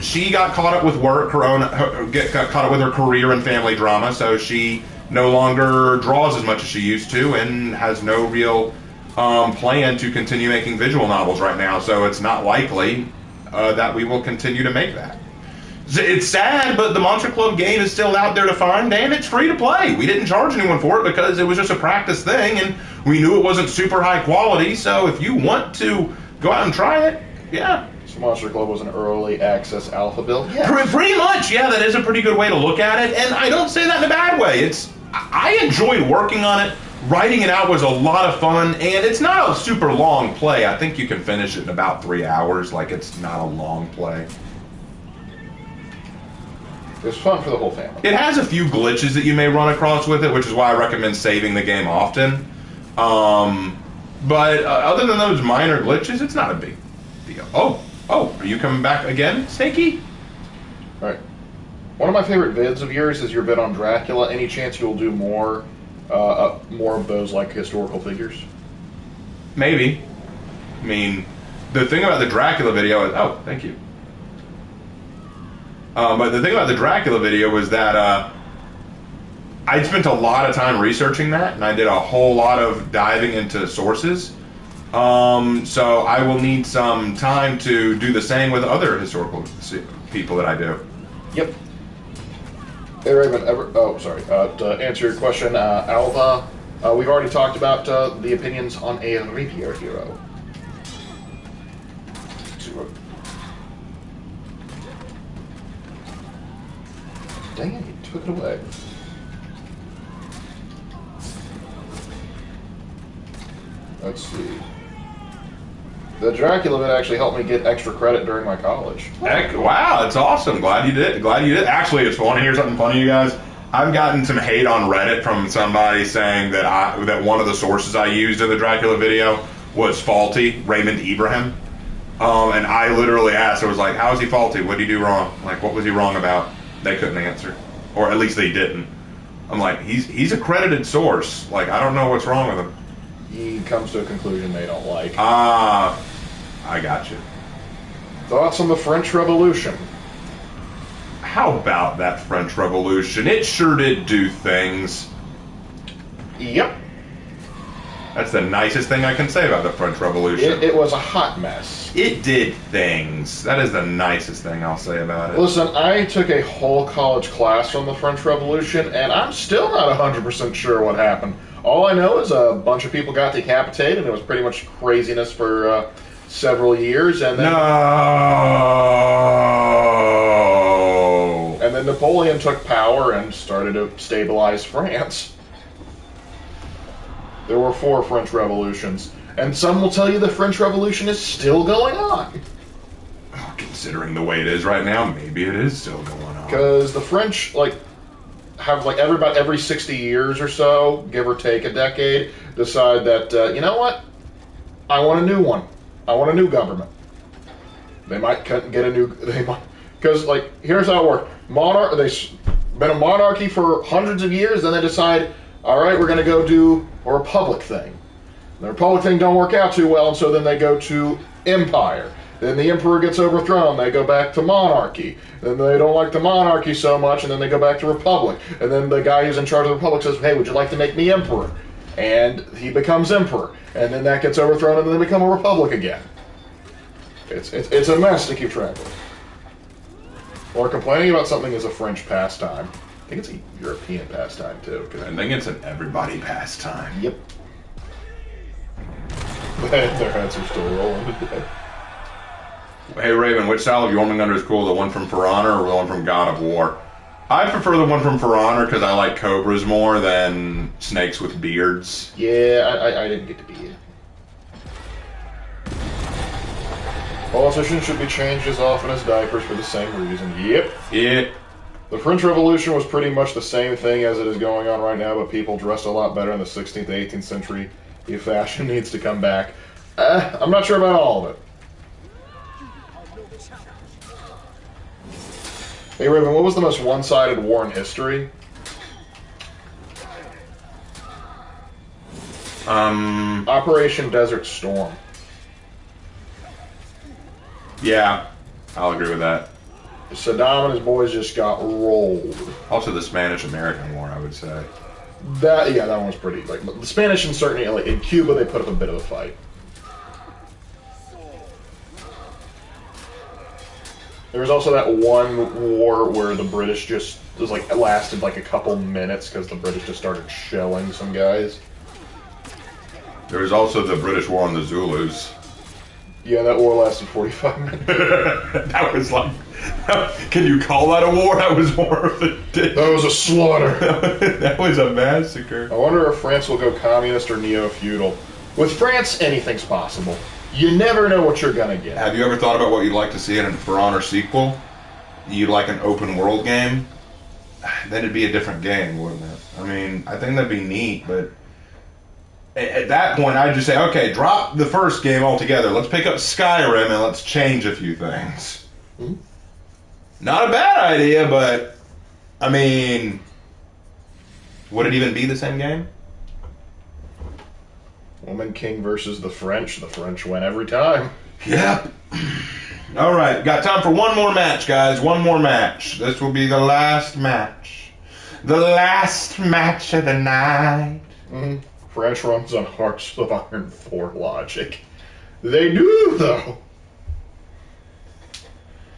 She got caught up with work, got caught up with her career and family drama, so she no longer draws as much as she used to and has no real plan to continue making visual novels right now, so it's not likely that we will continue to make that. It's sad, but the Monster Club game is still out there to find, and it's free to play. We didn't charge anyone for it because it was just a practice thing, and we knew it wasn't super high quality, so if you want to go out and try it, yeah. So Monster Club was an early access alpha build? Yeah. Pretty much, yeah, that is a pretty good way to look at it, and I don't say that in a bad way. I enjoyed working on it. Writing it out was a lot of fun, and it's not a super long play. I think you can finish it in about 3 hours. Like, it's not a long play. It's fun for the whole family. It has a few glitches that you may run across with it, which is why I recommend saving the game often. But other than those minor glitches, it's not a big deal. Oh, are you coming back again, Snakey? All right. One of my favorite vids of yours is your vid on Dracula. Any chance you'll do more of those like historical figures? Maybe. I mean, the thing about the Dracula video is, thank you. But the thing about the Dracula video was that I spent a lot of time researching that, and I did a whole lot of diving into sources. So I will need some time to do the same with other historical people that I do. Yep. Hey Raven, to answer your question, Alva, we've already talked about the opinions on a rapier hero. Dang it, you took it away. Let's see. The Dracula bit actually helped me get extra credit during my college. Heck, wow, that's awesome. Glad you did. Actually, it's funny. Here's something funny, you guys. I've gotten some hate on Reddit from somebody saying that one of the sources I used in the Dracula video was faulty, Raymond Ibrahim. And I literally asked, I was like, how is he faulty? What did he do wrong? Like, what was he wrong about? They couldn't answer. Or at least they didn't. I'm like, he's a credited source. Like, I don't know what's wrong with him. He comes to a conclusion they don't like. I got you. Thoughts on the French Revolution? How about that French Revolution? It sure did do things. Yep. That's the nicest thing I can say about the French Revolution. It was a hot mess. It did things. That is the nicest thing I'll say about it. Listen, I took a whole college class on the French Revolution, and I'm still not 100% sure what happened. All I know is a bunch of people got decapitated, and it was pretty much craziness for several years, and then... No! And then Napoleon took power and started to stabilize France. There were 4 French Revolutions, and some will tell you the French Revolution is still going on. Considering the way it is right now, maybe it is still going on. Because the French, have every 60 years or so, give or take a decade, decide that, you know what? I want a new one. I want a new government. They might get a new... Because, here's how it works. They've been a monarchy for hundreds of years, then they decide, all right, we're going to go do a republic thing. The republic thing don't work out too well, and so then they go to empire. Then the emperor gets overthrown, they go back to monarchy. Then they don't like the monarchy so much, and then they go back to republic. And then the guy who's in charge of the republic says, hey, would you like to make me emperor? And he becomes emperor. And then that gets overthrown, and then they become a republic again. It's a mess to keep track of. Or complaining about something is a French pastime. I think it's a European pastime, too. I think it's an everybody pastime. Yep. Their heads are still rolling today. Hey, Raven, which style of Jormungandr is cool? The one from For Honor or the one from God of War? I prefer the one from For Honor because I like cobras more than snakes with beards. Yeah, I didn't get to be it. Politicians should be changed as often as diapers for the same reason. Yep. Yep. The French Revolution was pretty much the same thing as it is going on right now, but people dressed a lot better in the 16th, 18th century. The fashion needs to come back. I'm not sure about all of it. Hey, Raven, what was the most one-sided war in history? Operation Desert Storm. Yeah, I'll agree with that. Saddam and his boys just got rolled. Also the Spanish-American War, I would say. That one was pretty, the Spanish and certainly, in Cuba, they put up a bit of a fight. There was also that one war where the British just, it lasted a couple minutes because the British just started shelling some guys. There was also the British War on the Zulus. Yeah, that war lasted 45 minutes. That was can you call that a war? That was more of a... That was a slaughter. That was a massacre. I wonder if France will go communist or neo-feudal. With France, anything's possible. You never know what you're gonna get. Have you ever thought about what you'd like to see in a For Honor sequel? You'd like an open world game? Then it'd be a different game, wouldn't it? I mean, I think that'd be neat, but at that point, I'd just say, okay, drop the first game altogether. Let's pick up Skyrim and let's change a few things. Mm-hmm. Not a bad idea, but, I mean, would it even be the same game? Woman King versus the French. The French win every time. Yep. All right, got time for one more match, guys. One more match. This will be the last match. The last match of the night. Mm-hmm. French runs on Hearts of Iron 4 logic. They do, though.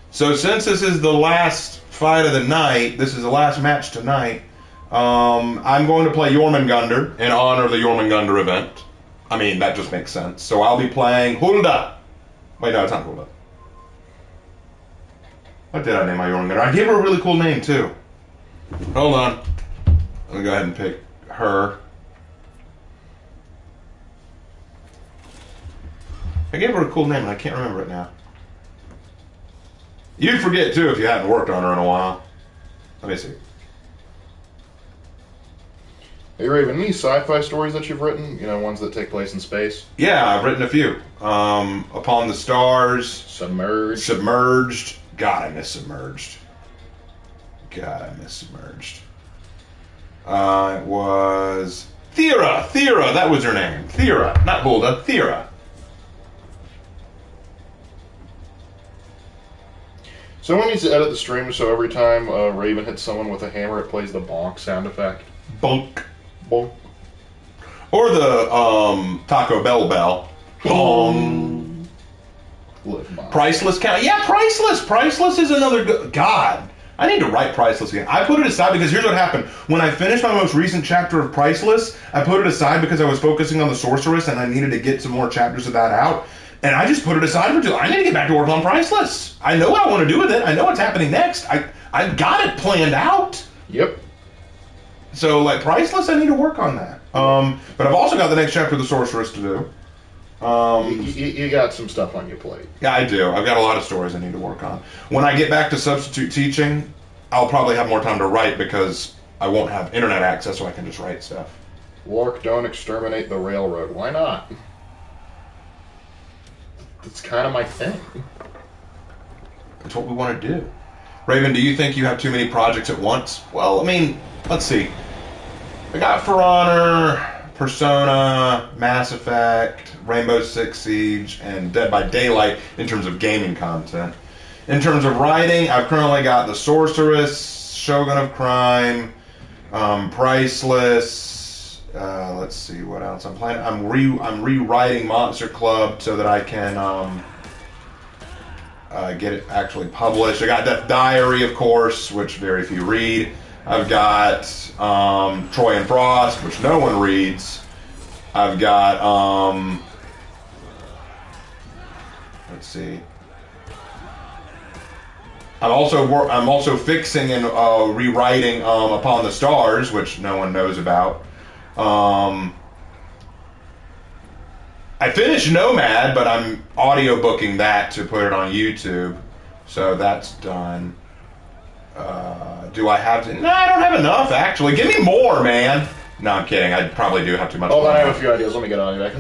So since this is the last fight of the night, this is the last match tonight, I'm going to play Jormungandr in honor of the Jormungandr event. I mean, that just makes sense. So I'll be playing Hulda. Wait, no, it's not Hulda. What did I name my Jormungandr? I gave her a really cool name, too. Hold on. Let me go ahead and pick her. I gave her a cool name, and I can't remember it now. You'd forget, too, if you hadn't worked on her in a while. Let me see. Hey, Raven, any sci-fi stories that you've written? You know, ones that take place in space? Yeah, I've written a few. Upon the Stars. Submerged. Submerged. God, I miss Submerged. God, I miss Submerged. It was... Thera! Thera! That was her name. Thera. Not Hulda. Thera. Someone needs to edit the stream so every time Raven hits someone with a hammer, it plays the bonk sound effect. Bonk. Bonk. Or the Taco Bell bell. Bong. Priceless count. Yeah, Priceless. Priceless is another good. God, I need to write Priceless again. I put it aside because here's what happened. When I finished my most recent chapter of Priceless, I put it aside because I was focusing on the Sorceress and I needed to get some more chapters of that out. And I just put it aside for I need to get back to work on Priceless. I know what I want to do with it. I know what's happening next. I've got it planned out. Yep. So, like, Priceless, I need to work on that. But I've also got the next chapter of the Sorceress to do. You got some stuff on your plate. Yeah, I do. I've got a lot of stories I need to work on. When I get back to substitute teaching, I'll probably have more time to write because I won't have internet access, so I can just write stuff. Lork, don't exterminate the railroad. Why not? That's kind of my thing. That's what we want to do. Raven, do you think you have too many projects at once? Well, I mean, let's see. I got For Honor, Persona, Mass Effect, Rainbow Six Siege, and Dead by Daylight in terms of gaming content. In terms of writing, I've currently got The Sorceress, Shogun of Crime, Priceless. Let's see what else I'm planning. I'm rewriting Monster Club so that I can get it actually published. I got Death Diary, of course, which very few read. I've got Troy and Frost, which no one reads. I've got let's see. I'm also fixing and rewriting Upon the Stars, which no one knows about. I finished Nomad, but I'm audiobooking that to put it on YouTube, so that's done. Do I have to? No, I don't have enough, actually. Give me more, man. No, I'm kidding. I probably do have too much. Oh, I have a few ideas. Let me get on you back.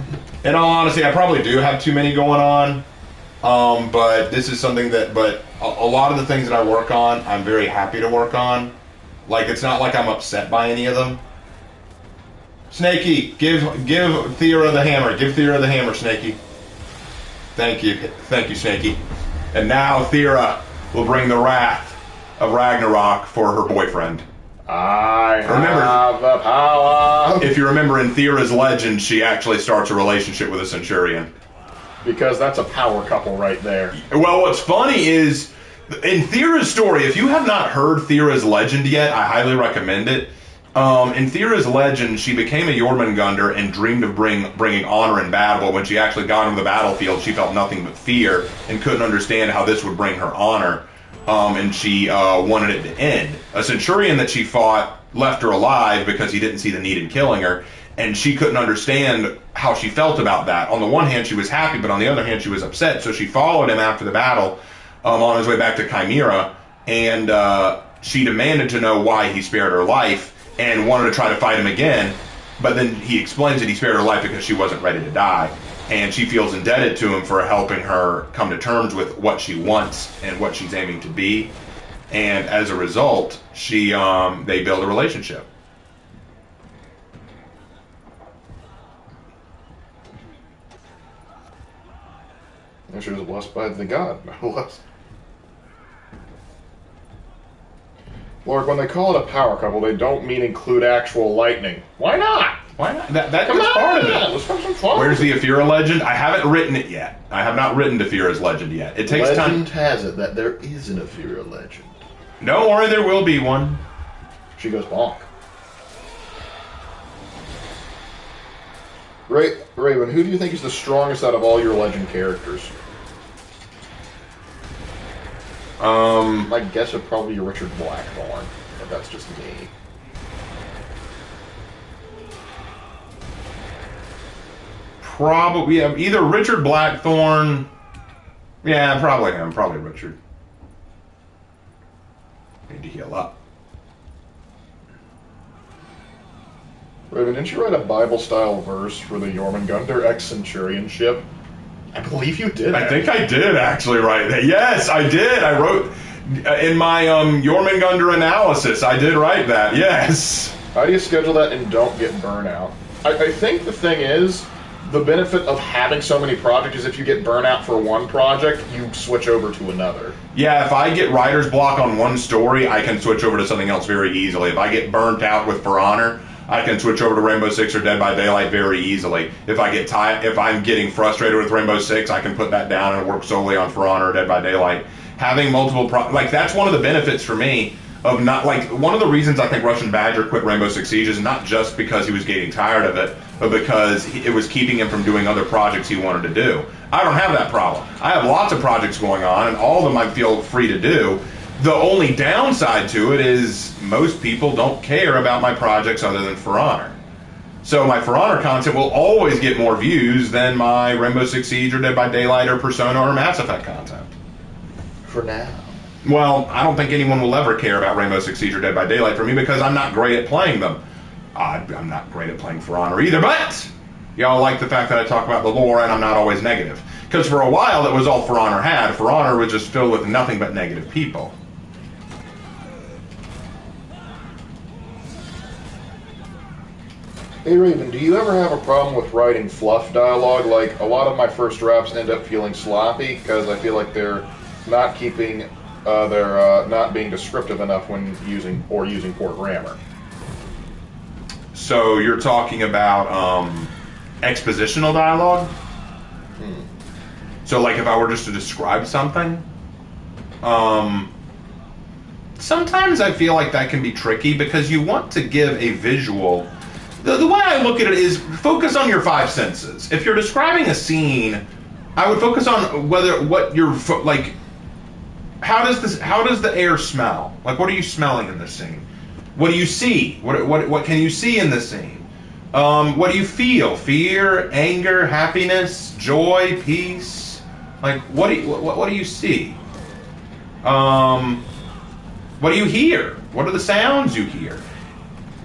In all honesty, I probably do have too many going on. But this is something that, a lot of the things that I work on, I'm very happy to work on. Like, it's not like I'm upset by any of them. Snakey, give Thera the hammer. Give Thera the hammer, Snakey. Thank you, Snakey. And now Thera will bring the wrath of Ragnarok for her boyfriend. I have the power. If you remember, in Thera's legend, she actually starts a relationship with a centurion. Because that's a power couple right there. Well, what's funny is, in Thera's story, if you have not heard Thera's legend yet, I highly recommend it. In Thera's legend, she became a Jormungandr and dreamed of bringing honor in battle, but when she actually got on the battlefield, she felt nothing but fear and couldn't understand how this would bring her honor, and she wanted it to end. A centurion that she fought left her alive because he didn't see the need in killing her, and she couldn't understand how she felt about that. On the one hand, she was happy, but on the other hand, she was upset, so she followed him after the battle on his way back to Chimera, and she demanded to know why he spared her life, and wanted to try to fight him again, but then he explains that he spared her life because she wasn't ready to die, and she feels indebted to him for helping her come to terms with what she wants and what she's aiming to be, and as a result, they build a relationship. And she was blessed by the god, no less. Lord, when they call it a power couple, they don't mean include actual lightning. Why not? Why not? That is part of it. Let's have some fun. Where's the Aphira legend? I haven't written it yet. I have not written Aphira's legend yet. It takes time. Legend has it that there is an Aphira legend. Don't worry, there will be one. She goes bonk. Raven, who do you think is the strongest out of all your legend characters? My guess would probably be Richard Blackthorn, but that's just me. Probably, yeah, either Richard Blackthorn. Yeah, probably him. Probably Richard. Need to heal up. Raven, didn't you write a Bible-style verse for the Jormungandr ex-centurion ship? I believe you did. I think I did actually write that. Yes, I did. I wrote in my Jormungandr analysis. I did write that. Yes. How do you schedule that and don't get burnout? I think the thing is, the benefit of having so many projects is if you get burnout for one project, you switch over to another. Yeah, if I get writer's block on one story, I can switch over to something else very easily. If I get burnt out with For Honor, I can switch over to Rainbow Six or Dead by Daylight very easily. If I'm getting frustrated with Rainbow Six, I can put that down and work solely on For Honor or Dead by Daylight. Having multiple that's one of the benefits for me of not one of the reasons I think Russian Badger quit Rainbow Six Siege is not just because he was getting tired of it, but because it was keeping him from doing other projects he wanted to do. I don't have that problem. I have lots of projects going on, and all of them I feel free to do. The only downside to it is most people don't care about my projects other than For Honor. So my For Honor content will always get more views than my Rainbow Six Siege or Dead by Daylight or Persona or Mass Effect content. For now. Well, I don't think anyone will ever care about Rainbow Six Siege or Dead by Daylight for me because I'm not great at playing them. I'm not great at playing For Honor either, but y'all like the fact that I talk about the lore and I'm not always negative. Because for a while that was all For Honor had. For Honor was just filled with nothing but negative people. Hey Raven, do you ever have a problem with writing fluff dialogue? Like, a lot of my first drafts end up feeling sloppy because I feel like they're not keeping, they're not being descriptive enough when using poor grammar. So you're talking about expositional dialogue? So like if I were just to describe something? Sometimes I feel like that can be tricky because you want to give a visual. The way I look at it is focus on your five senses. If you're describing a scene, I would focus on how does the air smell? Like, what are you smelling in this scene? What do you see? What can you see in this scene? What do you feel? Fear, anger, happiness, joy, peace? Like, what do you see? What do you hear? What are the sounds you hear?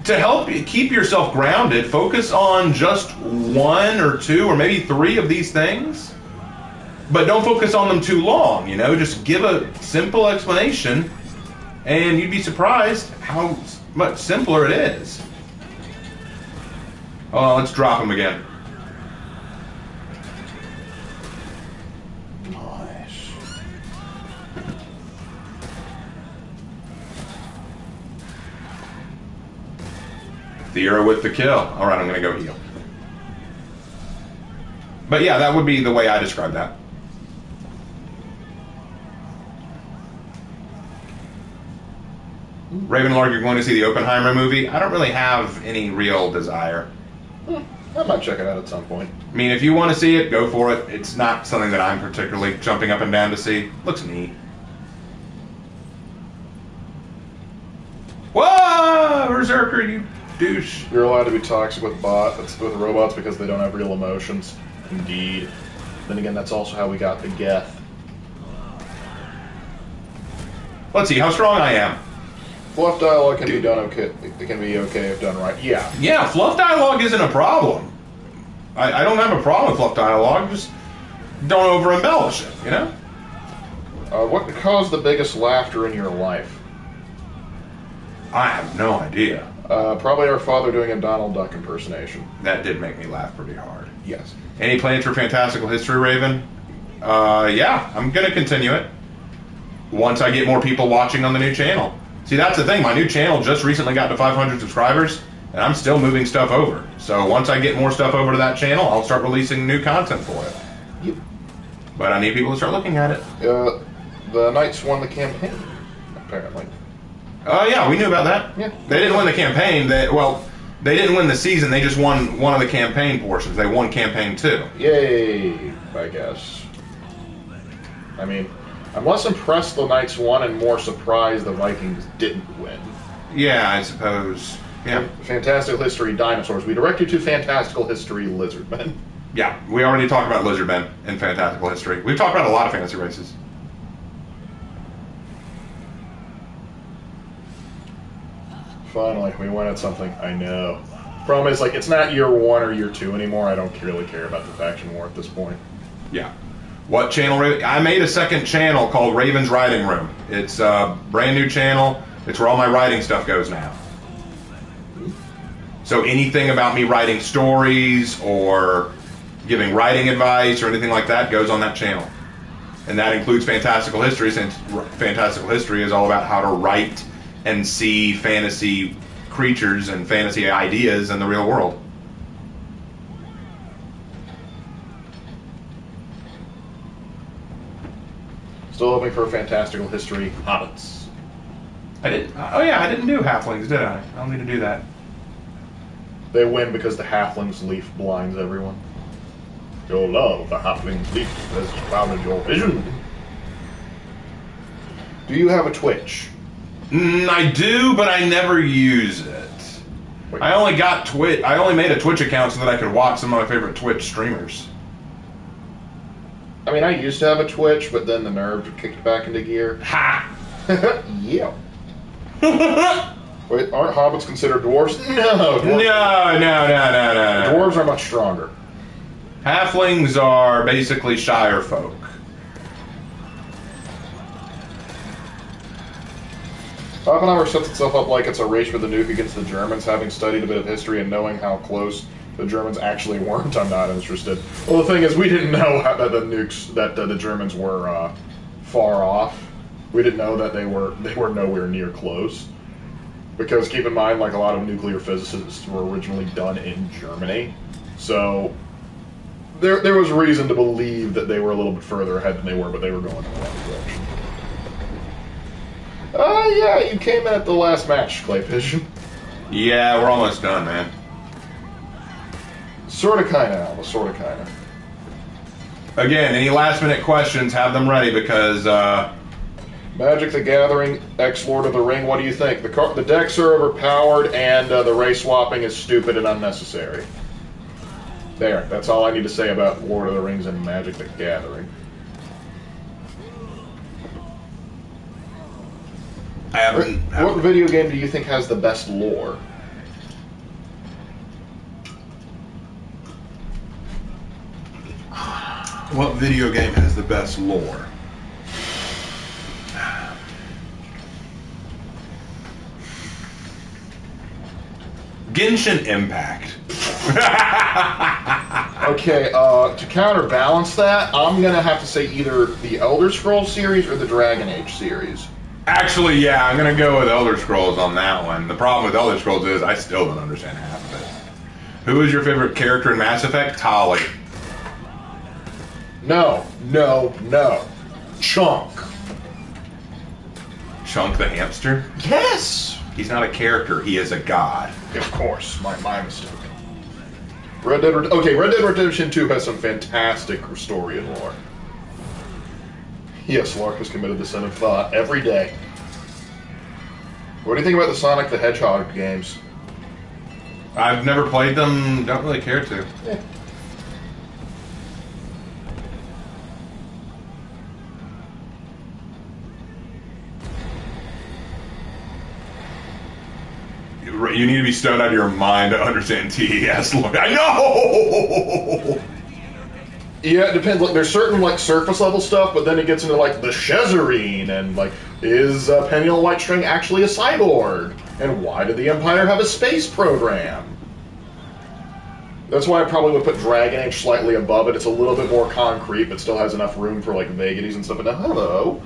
To help you keep yourself grounded, focus on just one or two or maybe three of these things. But don't focus on them too long, just give a simple explanation and you'd be surprised how much simpler it is. Oh, let's drop them again. Nice. Thera with the kill. All right, I'm going to go heal. But yeah, that would be the way I describe that. Ravenlord, you're going to see the Oppenheimer movie? I don't really have any real desire. I might check it out at some point. I mean, if you want to see it, go for it. It's not something that I'm particularly jumping up and down to see. Looks neat. Whoa! Berserker, you douche. You're allowed to be toxic with robots because they don't have real emotions. Indeed. Then again, that's also how we got the Geth. Let's see how strong I am. Fluff dialogue can be done okay. It can be okay if done right. Yeah. Yeah, fluff dialogue isn't a problem. I don't have a problem with fluff dialogue. Just don't over embellish it, What caused the biggest laughter in your life? I have no idea. Probably our father doing a Donald Duck impersonation. That did make me laugh pretty hard. Yes. Any plans for Fantastical History, Raven? Yeah, I'm going to continue it. Once I get more people watching on the new channel. See, that's the thing. My new channel just recently got to 500 subscribers, and I'm still moving stuff over. So once I get more stuff over to that channel, I'll start releasing new content for it. Yep. But I need people to start looking at it. The Knights won the campaign, apparently. Oh, yeah, we knew about that. Yeah. They didn't win the campaign. They didn't win the season. They just won one of the campaign portions. They won campaign 2. Yay, I guess. I mean, I'm less impressed the Knights won and more surprised the Vikings didn't win. Yeah, I suppose. Yeah. Fantastical History Dinosaurs. We direct you to Fantastical History Lizardmen. Yeah, we already talked about Lizardmen in Fantastical History. We've talked about a lot of fantasy races. Finally, we went at something. I know. Problem is, it's not year 1 or year 2 anymore. I don't really care about the faction war at this point. Yeah. What channel? I made a second channel called Raven's Writing Room. It's a brand new channel. It's where all my writing stuff goes now. So anything about me writing stories or giving writing advice or anything like that goes on that channel. And that includes fantastical history, since fantastical history is all about how to write and see fantasy creatures and fantasy ideas in the real world. Still hoping for fantastical history hobbits. I didn't do halflings, did I? I don't need to do that. They win because the halfling's leaf blinds everyone. Your love, the halfling's leaf, has clouded your vision. Do you have a Twitch? I do, but I never use it. Wait. I only made a Twitch account so that I could watch some of my favorite Twitch streamers. I mean, I used to have a Twitch, but then the nerves were kicked back into gear. Ha! Yeah. Wait, aren't hobbits considered dwarves? No. No. Dwarves are much stronger. Halflings are basically Shire folk. Oppenheimer sets itself up like it's a race with the nuke against the Germans, having studied a bit of history and knowing how close the Germans actually weren't. I'm not interested. Well, the thing is, we didn't know that the Germans were far off. We didn't know that they were nowhere near close. Because keep in mind, like, a lot of nuclear physicists were originally done in Germany, so there was reason to believe that they were a little bit further ahead than they were, but they were going in the wrong direction. Yeah, you came in at the last match, Clay Pigeon. Yeah, we're almost done, man. Sorta, kinda, Alba. Sorta, kinda. Again, any last-minute questions, have them ready, because, Magic the Gathering, Lord of the Ring, what do you think? The decks are overpowered, and the race swapping is stupid and unnecessary. There, that's all I need to say about Lord of the Rings and Magic the Gathering. What video game do you think has the best lore? What video game has the best lore? Genshin Impact. Okay, to counterbalance that, I'm gonna have to say either the Elder Scrolls series or the Dragon Age series. Actually, yeah, I'm gonna go with Elder Scrolls on that one. The problem with Elder Scrolls is I still don't understand half of it. Who is your favorite character in Mass Effect? Tali. No. Chunk. Chunk the hamster? Yes! He's not a character, he is a god. Of course, my mistake. Red Dead Redemption 2 has some fantastic story and lore. Yes, Lark has committed the sin of thought every day. What do you think about the Sonic the Hedgehog games? I've never played them, don't really care to. Yeah. You need to be stoned out of your mind to understand TES, Lord. I know! Yeah, it depends. Like, there's certain like surface level stuff, but then it gets into like the Shezarine and like, is Peniel Whitestring actually a cyborg? And why did the Empire have a space program? That's why I probably would put Dragon Age slightly above it. It's a little bit more concrete, but still has enough room for like vagaries and stuff. But now, hello.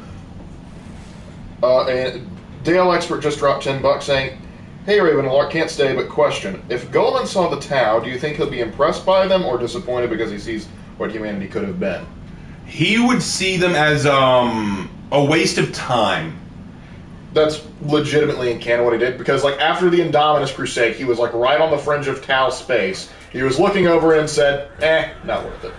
And Dale Expert just dropped $10 saying, "Hey Raven and Lark, can't stay, but question. If Golan saw the Tau, do you think he'll be impressed by them or disappointed because he sees what humanity could have been?" He would see them as a waste of time. That's legitimately in canon what he did, because like after the Indominus Crusade, he was like right on the fringe of Tau space. He was looking over it and said, not worth it.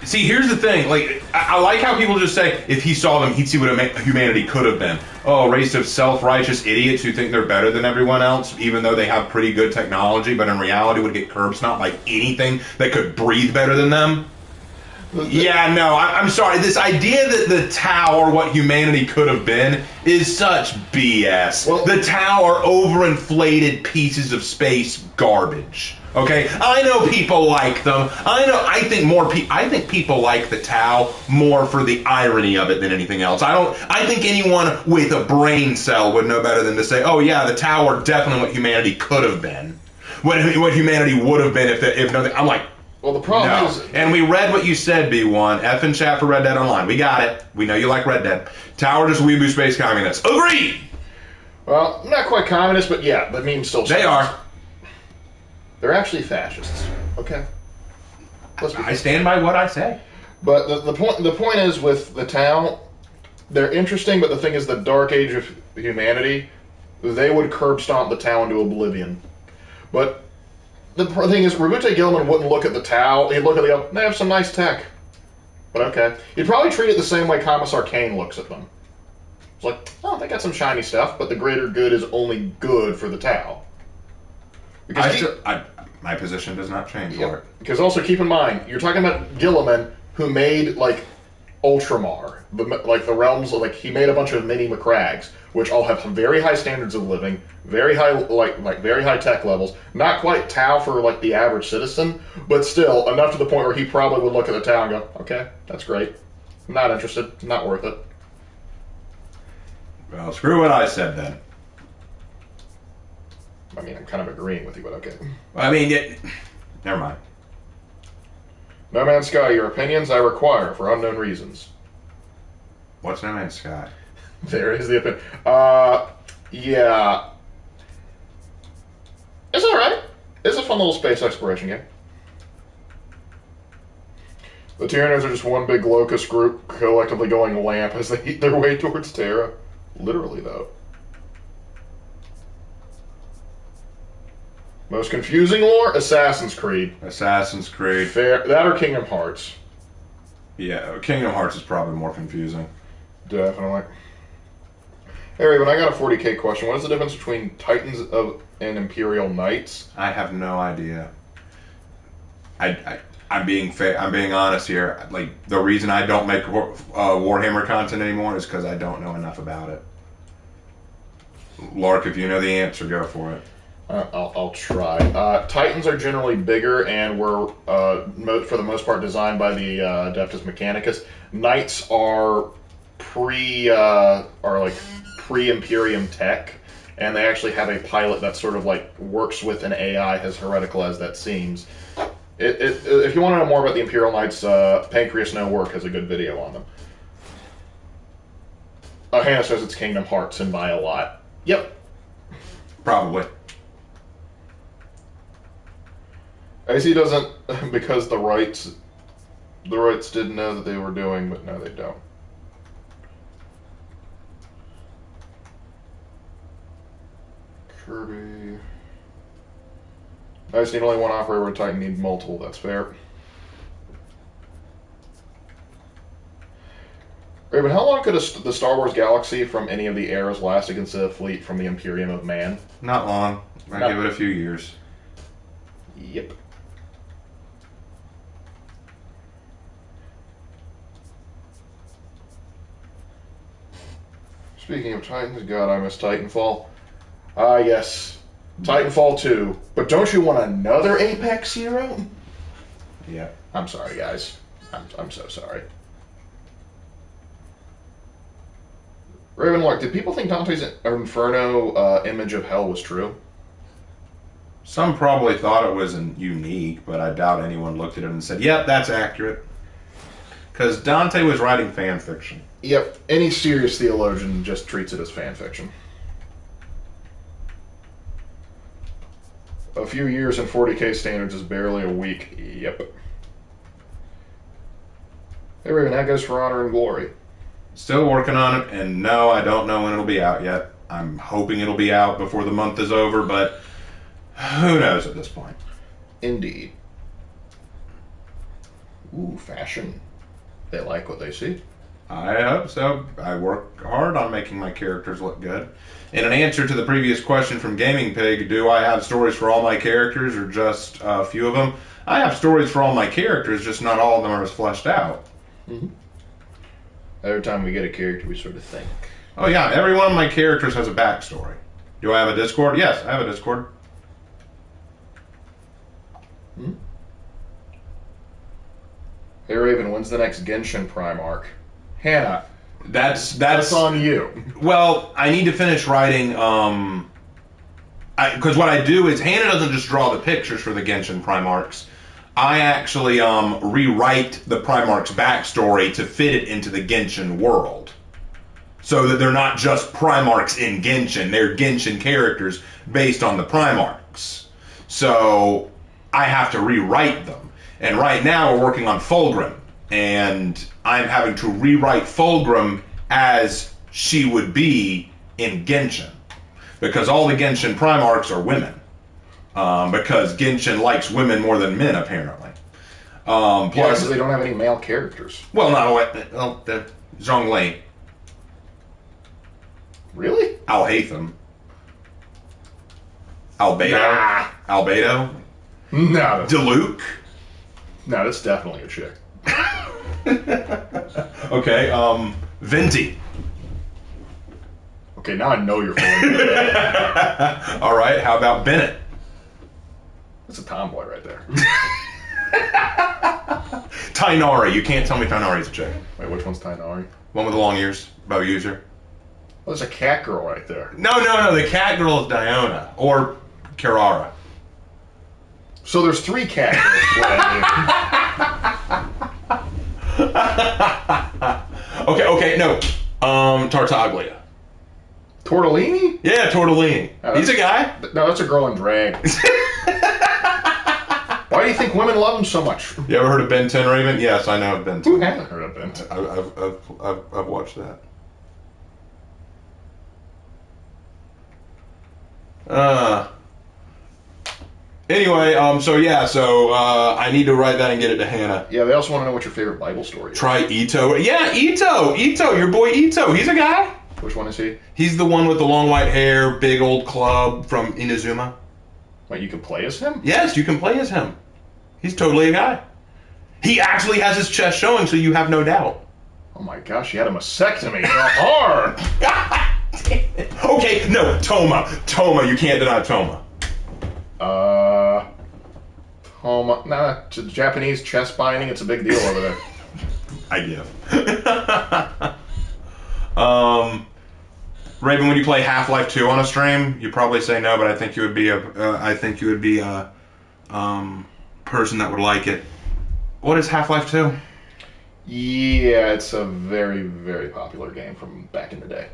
See, here's the thing. Like, I like how people just say, if he saw them, he'd see what humanity could have been. Oh, a race of self-righteous idiots who think they're better than everyone else, even though they have pretty good technology, but in reality would get curb stomped by anything that could breathe better than them. Yeah, no, I'm sorry. This idea that the Tau are what humanity could have been is such BS. Well, the Tau are overinflated pieces of space garbage. Okay, I know people like them. I think people like the Tau more for the irony of it than anything else. I think anyone with a brain cell would know better than to say, "Oh yeah, the Tau are definitely what humanity could have been, what humanity would have been if nothing." I'm like, Well, the problem No. is... And we read what you said, B1. F and chat for Red Dead Online. We got it. We know you like Red Dead. Tower just weeboo space communists. Agreed! Well, not quite communist, but yeah, the meme still They stands. are. They're actually fascists. Okay. I stand by what I say. But the point is with the town, they're interesting, but the thing is the dark age of humanity, they would curb stomp the town to oblivion. But the thing is, Rabute Gilman wouldn't look at the Tau, he'd look at it and go, they have some nice tech. But okay. He'd probably treat it the same way Commissar Kane looks at them. It's like, oh, they got some shiny stuff, but the greater good is only good for the Tau. Because my position does not change for it. Because also keep in mind, you're talking about Gilliman, who made like Ultramar, like the realms. Like he made a bunch of mini McCrags, which all have some very high standards of living, very high like very high tech levels. Not quite Tau for like the average citizen, but still enough to the point where he probably would look at the Tau and go, "Okay, that's great. I'm not interested. Not worth it." Well, screw what I said then. I mean, I'm kind of agreeing with you, but okay. I mean, never mind. No Man's Sky, your opinions I require for unknown reasons. What's No Man's Sky? There is the opinion. Yeah. It's alright. It's a fun little space exploration game. The Tyranids are just one big locust group collectively going lamp as they eat their way towards Terra. Literally, though. Most confusing lore? Assassin's Creed. Assassin's Creed. Fair. That or Kingdom Hearts. Yeah, Kingdom Hearts is probably more confusing. Definitely. Hey Raven, I got a 40k question. What is the difference between Titans and Imperial Knights? I have no idea. I'm being I'm being honest here. Like the reason I don't make Warhammer content anymore is because I don't know enough about it. Lark, if you know the answer, go for it. I'll try. Titans are generally bigger and were, for the most part, designed by the Adeptus Mechanicus. Knights are pre-Imperium tech, and they actually have a pilot that sort of like works with an AI, as heretical as that seems. If you want to know more about the Imperial Knights, Pancreas No Work has a good video on them. Hannah says it's Kingdom Hearts and by a lot. Yep. Probably. AC doesn't, because the rights didn't know that they were doing, but no, they don't. Kirby. I just need only one operator with Titan, need multiple, that's fair. Raven, how long could the Star Wars galaxy from any of the eras last against a fleet from the Imperium of Man? Not long. I give it a few years. Yep. Speaking of Titans, God, I miss Titanfall. Ah, yes. Titanfall 2. But don't you want another Apex hero? Yeah. I'm sorry, guys. I'm so sorry. Ravenlark, did people think Dante's Inferno image of hell was true? Some probably thought it was unique, but I doubt anyone looked at it and said, yep, that's accurate. Because Dante was writing fan fiction. Yep, any serious theologian just treats it as fan fiction. A few years in 40k standards is barely a week. Yep. Hey Raven, that goes for Honor and Glory. Still working on it, and no, I don't know when it'll be out yet. I'm hoping it'll be out before the month is over, but who knows at this point. Indeed. Ooh, fashion. They like what they see. I hope so. I work hard on making my characters look good. In an answer to the previous question from Gaming Pig, do I have stories for all my characters or just a few of them? I have stories for all my characters, just not all of them are as fleshed out. Mm-hmm. Every time we get a character, we sort of think. Oh yeah, every one of my characters has a backstory. Do I have a Discord? Yes, I have a Discord. Hmm? Hey Raven, when's the next Genshin Prime arc? Hannah, that's on you. Well, I need to finish writing. Because what I do is Hannah doesn't just draw the pictures for the Genshin Prime arcs. I actually rewrite the Primarch's backstory to fit it into the Genshin world. So that they're not just Primarchs in Genshin, they're Genshin characters based on the Primarchs. So I have to rewrite them. And right now we're working on Fulgrim, and I'm having to rewrite Fulgrim as she would be in Genshin. Because all the Genshin Primarchs are women. Because Genshin likes women more than men, apparently. Plus, because they don't have any male characters. Well, Zhongli. Really? Alhaitham. Albedo. Nah. Albedo. No. Diluc. No, that's definitely a chick. Okay, Venti. Okay, now I know you're full. All right, how about Bennett? That's a tomboy right there. Tainari. You can't tell me Tainari's a chick. Wait, which one's Tainari? One with the long ears, bow user. Well, there's a cat girl right there. No. The cat girl is Diona or Kirara. So there's 3 cat girls. Okay, no. Tartaglia. Tortellini? Yeah, Tortellini. He's a guy. No, that's a girl in drag. Why do you think women love him so much? You ever heard of Ben 10 Raven? Yes, I know of Ben 10. Who hasn't heard of Ben 10? I've watched that. Anyway, so I need to write that and get it to Hannah. Yeah, they also want to know what your favorite Bible story is. Try Ito. Yeah, Ito, your boy Ito. He's a guy. Which one is he? He's the one with the long white hair, big old club from Inazuma. Wait, you can play as him? Yes, you can play as him. He's totally a guy. He actually has his chest showing, so you have no doubt. Oh my gosh, he had a mastectomy. Hard. Okay, no, Toma. You can't deny Toma. Toma. Nah, it's a Japanese chest binding. It's a big deal over there. I give. Raven, would you play Half-Life 2 on a stream? You'd probably say no, but I think you would be a person that would like it. What is Half-Life 2? Yeah, it's a very, very popular game from back in the day.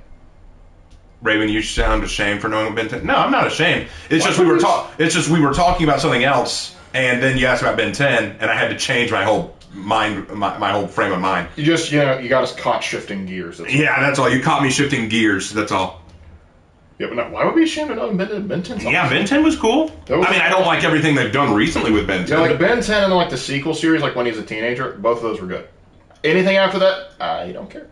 Raven, you sound ashamed for knowing what Ben 10. No, I'm not ashamed. It's just we were talking about something else, and then you asked about Ben 10, and I had to change my whole mind, my whole frame of mind. You just, you got us caught shifting gears. That's all. You caught me shifting gears. That's all. Yeah, but now, why would we be ashamed of knowing Ben 10? Yeah, Ben 10 was cool. I don't like everything they've done recently with Ben 10. Yeah, like Ben 10 and like the sequel series, like when he's a teenager, both of those were good. Anything after that, I don't care.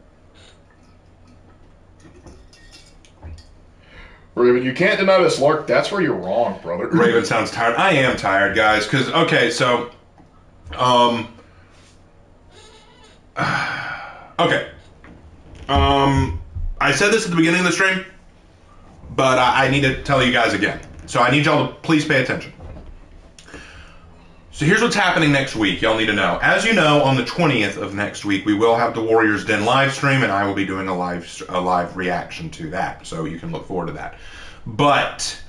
Raven, you can't deny this, Lark. That's where you're wrong, brother. Raven sounds tired. I am tired, guys. Because, okay, so... okay. I said this at the beginning of the stream, but I need to tell you guys again. So I need y'all to please pay attention. So here's what's happening next week. Y'all need to know. As you know, on the 20th of next week, we will have the Warriors Den live stream, and I will be doing a live reaction to that. So you can look forward to that. But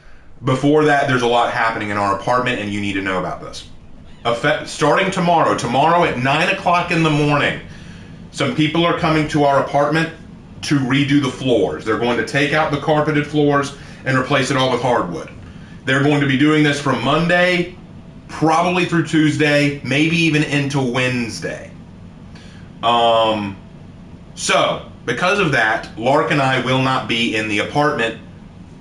before that, there's a lot happening in our apartment, and you need to know about this. Starting tomorrow at 9 o'clock in the morning, some people are coming to our apartment to redo the floors. They're going to take out the carpeted floors and replace it all with hardwood. They're going to be doing this from Monday, probably through Tuesday, maybe even into Wednesday. So, because of that, Lark and I will not be in the apartment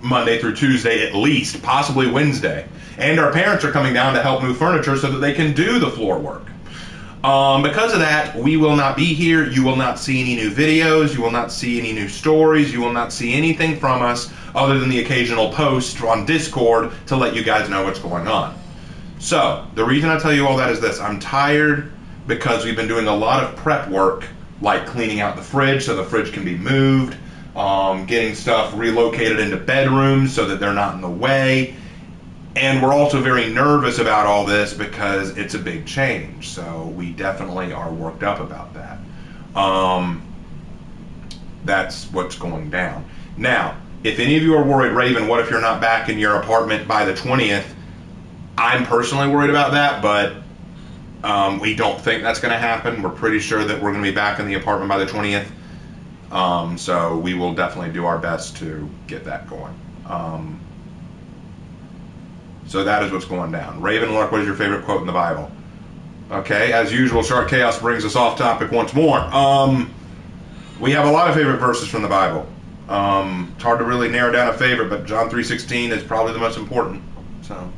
Monday through Tuesday at least, possibly Wednesday. And our parents are coming down to help move furniture so that they can do the floor work. Because of that, we will not be here. You will not see any new videos. You will not see any new stories. You will not see anything from us other than the occasional post on Discord to let you guys know what's going on. So, the reason I tell you all that is this. I'm tired because we've been doing a lot of prep work, like cleaning out the fridge so the fridge can be moved, getting stuff relocated into bedrooms so that they're not in the way. And we're also very nervous about all this because it's a big change. So we definitely are worked up about that. That's what's going down. Now, if any of you are worried, Raven, what if you're not back in your apartment by the 20th? I'm personally worried about that, but We don't think that's going to happen. We're pretty sure that we're going to be back in the apartment by the 20th. So we will definitely do our best to get that going. So that is what's going down. Raven Lark, what is your favorite quote in the Bible? Okay, as usual, Shark Chaos brings us off topic once more. We have a lot of favorite verses from the Bible. It's hard to really narrow down a favorite, but John 3:16 is probably the most important. So,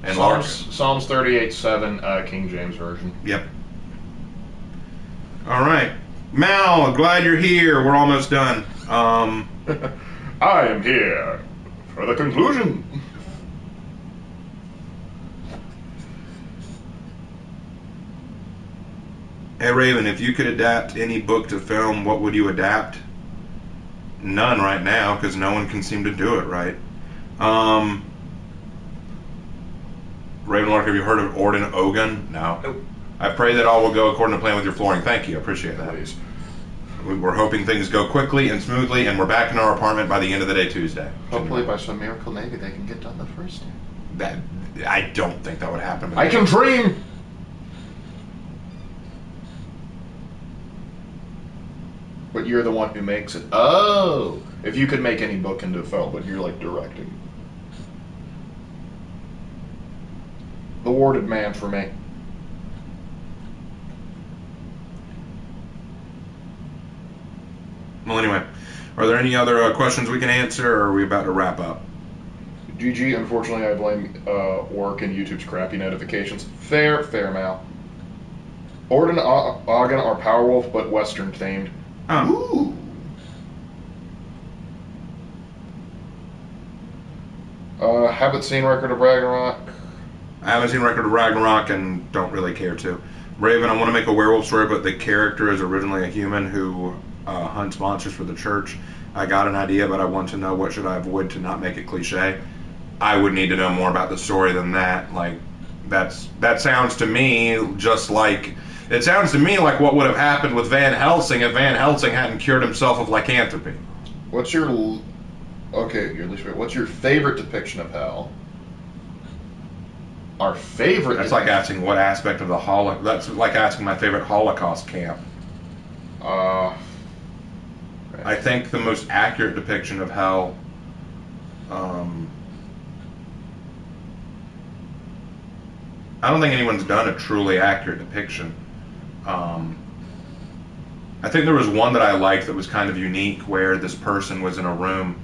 and Psalms 38:7, King James Version. Yep. All right, Mal, glad you're here. We're almost done. I am here for the conclusion. Hey Raven, if you could adapt any book to film, what would you adapt? None right now, because no one can seem to do it right. Ravenlark, have you heard of Orden Ogun? No. Nope. I pray that all will go according to plan with your flooring. Thank you, I appreciate that. Please. We're hoping things go quickly and smoothly, and we're back in our apartment by the end of the day Tuesday. Hopefully by some miracle, maybe they can get done the first day. That I don't think that would happen. I can dream! But you're the one who makes it. Oh! If you could make any book into a film, but you're like directing. The Warded Man for me. Well, anyway, are there any other questions we can answer, or are we about to wrap up? GG, unfortunately, I blame work and YouTube's crappy notifications. Fair, Mal. Orden Ogden are Powerwolf, but Western themed. Oh. Ooh. Haven't seen Record of Ragnarok. I haven't seen Record of Ragnarok and don't really care to. Raven, I want to make a werewolf story, but the character is originally a human who hunts monsters for the church. I got an idea, but I want to know what should I avoid to not make it cliche. I would need to know more about the story than that. Like, that sounds to me just like... It sounds to me like what would have happened with Van Helsing if Van Helsing hadn't cured himself of lycanthropy. What's your... Okay, your least favorite. What's your favorite depiction of hell? Our favorite... That's like asking what aspect of the Holocaust... That's like asking my favorite Holocaust camp. I think the most accurate depiction of hell... I don't think anyone's done a truly accurate depiction. I think there was one that I liked that was kind of unique, where this person was in a room,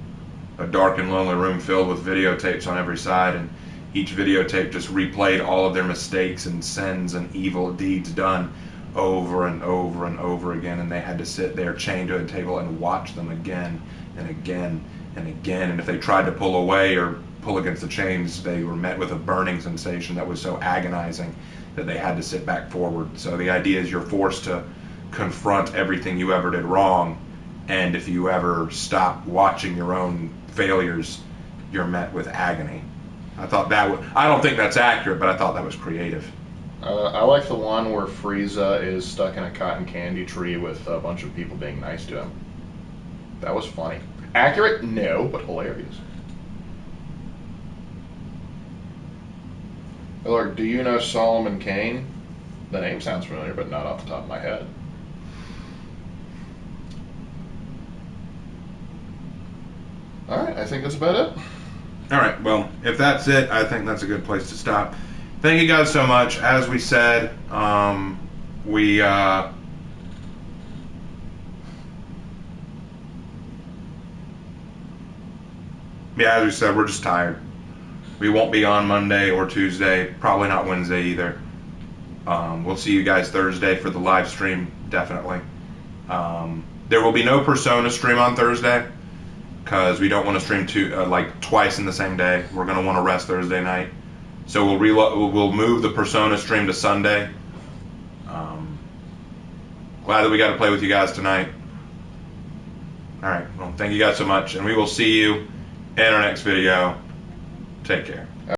a dark and lonely room filled with videotapes on every side, and each videotape just replayed all of their mistakes and sins and evil deeds done over and over and over again, and they had to sit there chained to a table and watch them again and again and again, and if they tried to pull away or pull against the chains, they were met with a burning sensation that was so agonizing that they had to sit back forward. So the idea is you're forced to confront everything you ever did wrong, and if you ever stop watching your own failures, you're met with agony. I thought that I don't think that's accurate, but I thought that was creative. I like the one where Frieza is stuck in a cotton candy tree with a bunch of people being nice to him. That was funny. Accurate? No, but hilarious. Look, do you know Solomon Kane? The name sounds familiar, but not off the top of my head. Alright, I think that's about it. Alright, well, if that's it, I think that's a good place to stop. Thank you guys so much. As we said, as we said, we're just tired. We won't be on Monday or Tuesday, probably not Wednesday either. We'll see you guys Thursday for the live stream, definitely. There will be no Persona stream on Thursday, because we don't want to stream twice in the same day. We're going to want to rest Thursday night. So we'll move the Persona stream to Sunday. Glad that we got to play with you guys tonight. Alright, well, thank you guys so much, and we will see you in our next video. Take care.